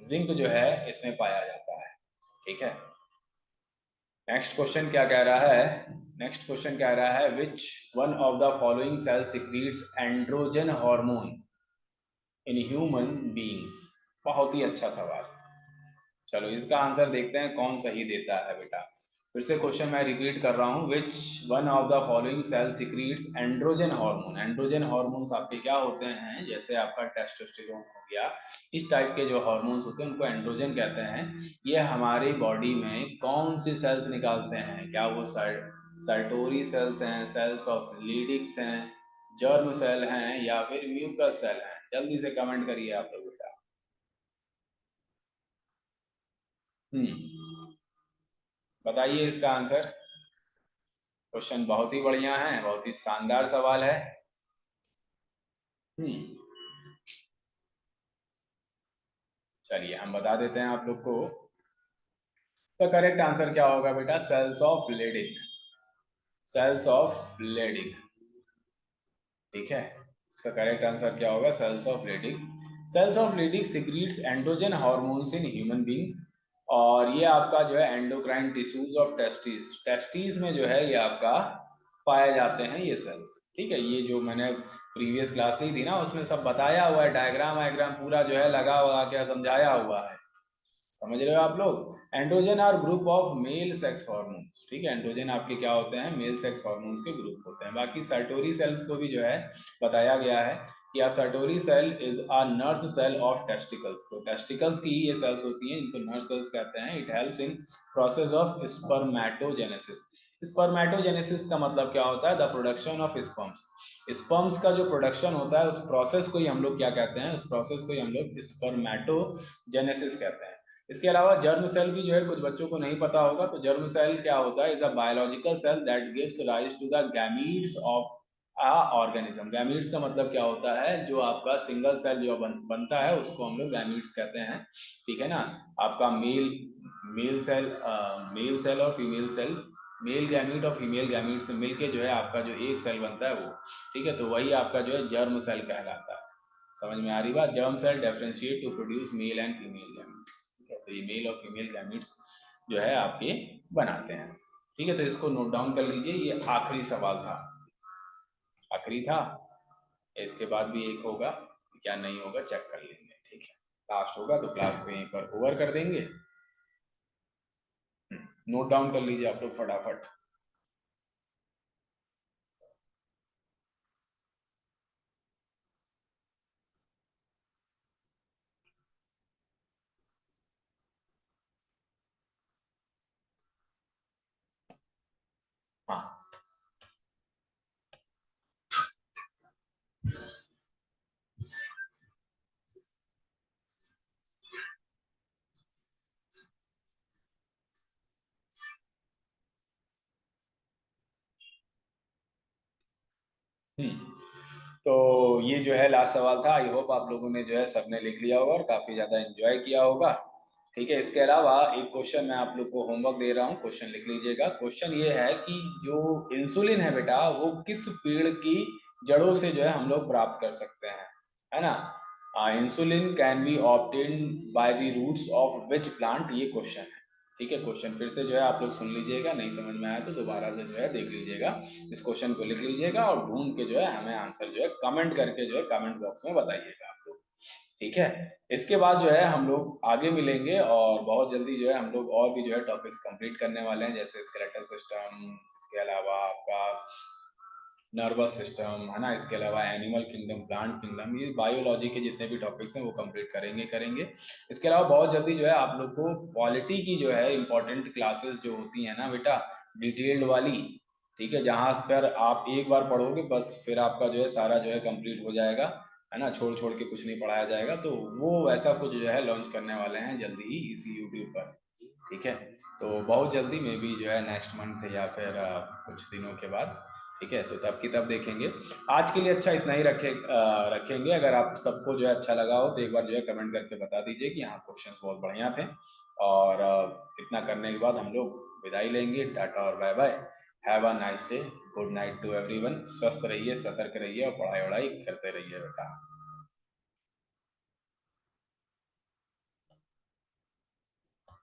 जिंक जो है इसमें पाया जाता है, ठीक है। नेक्स्ट क्वेश्चन क्या कह रहा है, नेक्स्ट क्वेश्चन कह रहा है, which one of the following cell secretes androgen hormone in human beings. बहुत ही अच्छा सवाल। चलो इसका आंसर देखते हैं कौन सही देता है बेटा। फिर से क्वेश्चन मैं रिपीट कर रहा हूँ, which one of the following cell secretes androgen hormone. Androgen hormones आपके क्या होते हैं, जैसे आपका टेस्टोस्टेरोन हो गया, इस टाइप के जो हार्मोन्स होते हैं उनको एंड्रोजन कहते हैं। ये हमारी बॉडी में कौन सी सेल्स निकालते हैं, क्या वो सर्टोरी सेल्स हैं, सेल्स ऑफ लीडिक्स हैं, जर्म सेल हैं, या फिर म्यूकस सेल हैं। जल्दी से कमेंट करिए आप लोग बेटा। बताइए इसका आंसर। क्वेश्चन बहुत ही बढ़िया है, बहुत ही शानदार सवाल है। हम्म चलिए हम बता देते हैं आप लोग को। तो करेक्ट आंसर क्या होगा बेटा, cells of Leydig, cells of Leydig, ठीक है। इसका करेक्ट आंसर क्या होगा, cells of Leydig. Cells of Leydig secretes androgen hormones in human beings. और ये आपका जो है endocrine tissues of testis, testis में जो है ये आपका पाए जाते हैं ये सेल्स। ठीक है, ये जो मैंने प्रीवियस क्लास ली थी ना उसमें सब बताया हुआ है, डायग्राम वायग्राम पूरा जो है लगा हुआ क्या समझाया हुआ है। समझ रहे हो आप लोग। Androgen are group of male sex hormones. ठीक है, एंड्रोजन आपके क्या होते हैं, मेल सेक्स हार्मोन्स के ग्रुप होते हैं। बाकी सर्टोरी सेल्स को भी जो है बताया गया है कि a Sertoli cell is a nurse cell of testicles. तो टेस्टिकल्स की ये सेल्स होती हैं, इनको नर्स सेल्स कहते हैं। It helps in process of spermatogenesis. Spermatogenesis का मतलब क्या होता है, the production of sperms. Sperms का जो प्रोडक्शन होता है उस प्रोसेस को ही हम लोग क्या कहते हैं, उस प्रोसेस को ही हम लोग स्पर्मेटोजेनेसिस कहते हैं। इसके अलावा जर्म सेल भी जो है कुछ बच्चों को नहीं पता होगा। तो जर्म सेल क्या होता है, is a biological cell that gives rise to the gametes of a organism. Gametes का मतलब क्या होता है, जो आपका सिंगल सेल जो बनता है उसको हम लोग गैमीट्स कहते हैं। ठीक है ना। आपका मेल मेल सेल और फीमेल सेल, मेल गैमीट और फीमेल गैमीट से मिलके जो है आपका जो एक सेल बनता है वो। ठीक है, तो वही आपका जो है जर्म सेल कहलाता है। समझ में आ रही बात। Germ cell differentiate to produce male and female gametes. ठीक है, तो ये मेल और फीमेल गैमीट्स जो है आपके बनाते हैं। ठीक है, तो इसको नोट डाउन कर लीजिए। ये आखिरी सवाल था, आखिरी था। इसके बाद भी एक होगा, क्या नहीं होगा चेक कर लेंगे। ठीक है, लास्ट होगा तो क्लास को यहीं पर ओवर कर देंगे। नोट डाउन कर लीजिए आप लोग फटाफट। हाँ। तो ये जो है लास्ट सवाल था। आई होप आप लोगों ने जो है सबने लिख लिया होगा और काफी ज्यादा एंजॉय किया होगा। ठीक है, इसके अलावा एक क्वेश्चन मैं आप लोग को होमवर्क दे रहा हूँ, क्वेश्चन लिख लीजिएगा। क्वेश्चन ये है कि जो इंसुलिन है बेटा वो किस पेड़ की जड़ों से जो है हम लोग प्राप्त कर सकते हैं, है ना। Insulin can be obtain by the roots of which plant, ये क्वेश्चन है। ठीक है, क्वेश्चन फिर से जो है आप लोग सुन लीजिएगा, नहीं समझ में आया तो दोबारा से जो है देख लीजिएगा। इस क्वेश्चन को लिख लीजिएगा और ढूंढ के जो है हमें आंसर जो है कमेंट करके जो है कमेंट बॉक्स में बताइएगा आप लोग। ठीक है, इसके बाद जो है हम लोग आगे मिलेंगे और बहुत जल्दी जो है हम लोग और भी जो है टॉपिक्स कंप्लीट करने वाले हैं, जैसे स्केलेटल सिस्टम, इसके अलावा आपका नर्वस सिस्टम, है ना। इसके अलावा एनिमल किंगडम, प्लांट किंगडम, ये बायोलॉजी के जितने भी टॉपिक्स हैं वो कंप्लीट करेंगे। इसके अलावा बहुत जल्दी जो है आप लोग को पॉलिटी की जो है इंपॉर्टेंट क्लासेस जो होती हैं ना बेटा, डिटेल्ड वाली। ठीक है, जहाँ पर आप एक बार पढ़ोगे बस फिर आपका जो है सारा जो है कंप्लीट हो जाएगा, है ना। छोड़ छोड़ के कुछ नहीं पढ़ाया जाएगा। तो वो वैसा कुछ जो है लॉन्च करने वाले हैं जल्दी ही इसी यूट्यूब पर। ठीक है, तो बहुत जल्दी में भी जो है नेक्स्ट मंथ या फिर कुछ दिनों के बाद। ठीक है, तो तब की तब देखेंगे। आज के लिए अच्छा इतना ही रखेंगे। अगर आप सबको जो है अच्छा लगा हो तो एक बार जो है कमेंट करके बता दीजिए कि हाँ क्वेश्चन बहुत बढ़िया थे। और इतना करने के बाद हम लोग विदाई लेंगे। टाटा और bye bye. Have a nice day. Good night to everyone. स्वस्थ रहिए, सतर्क रहिए और पढ़ाई वढ़ाई करते रहिए बेटा।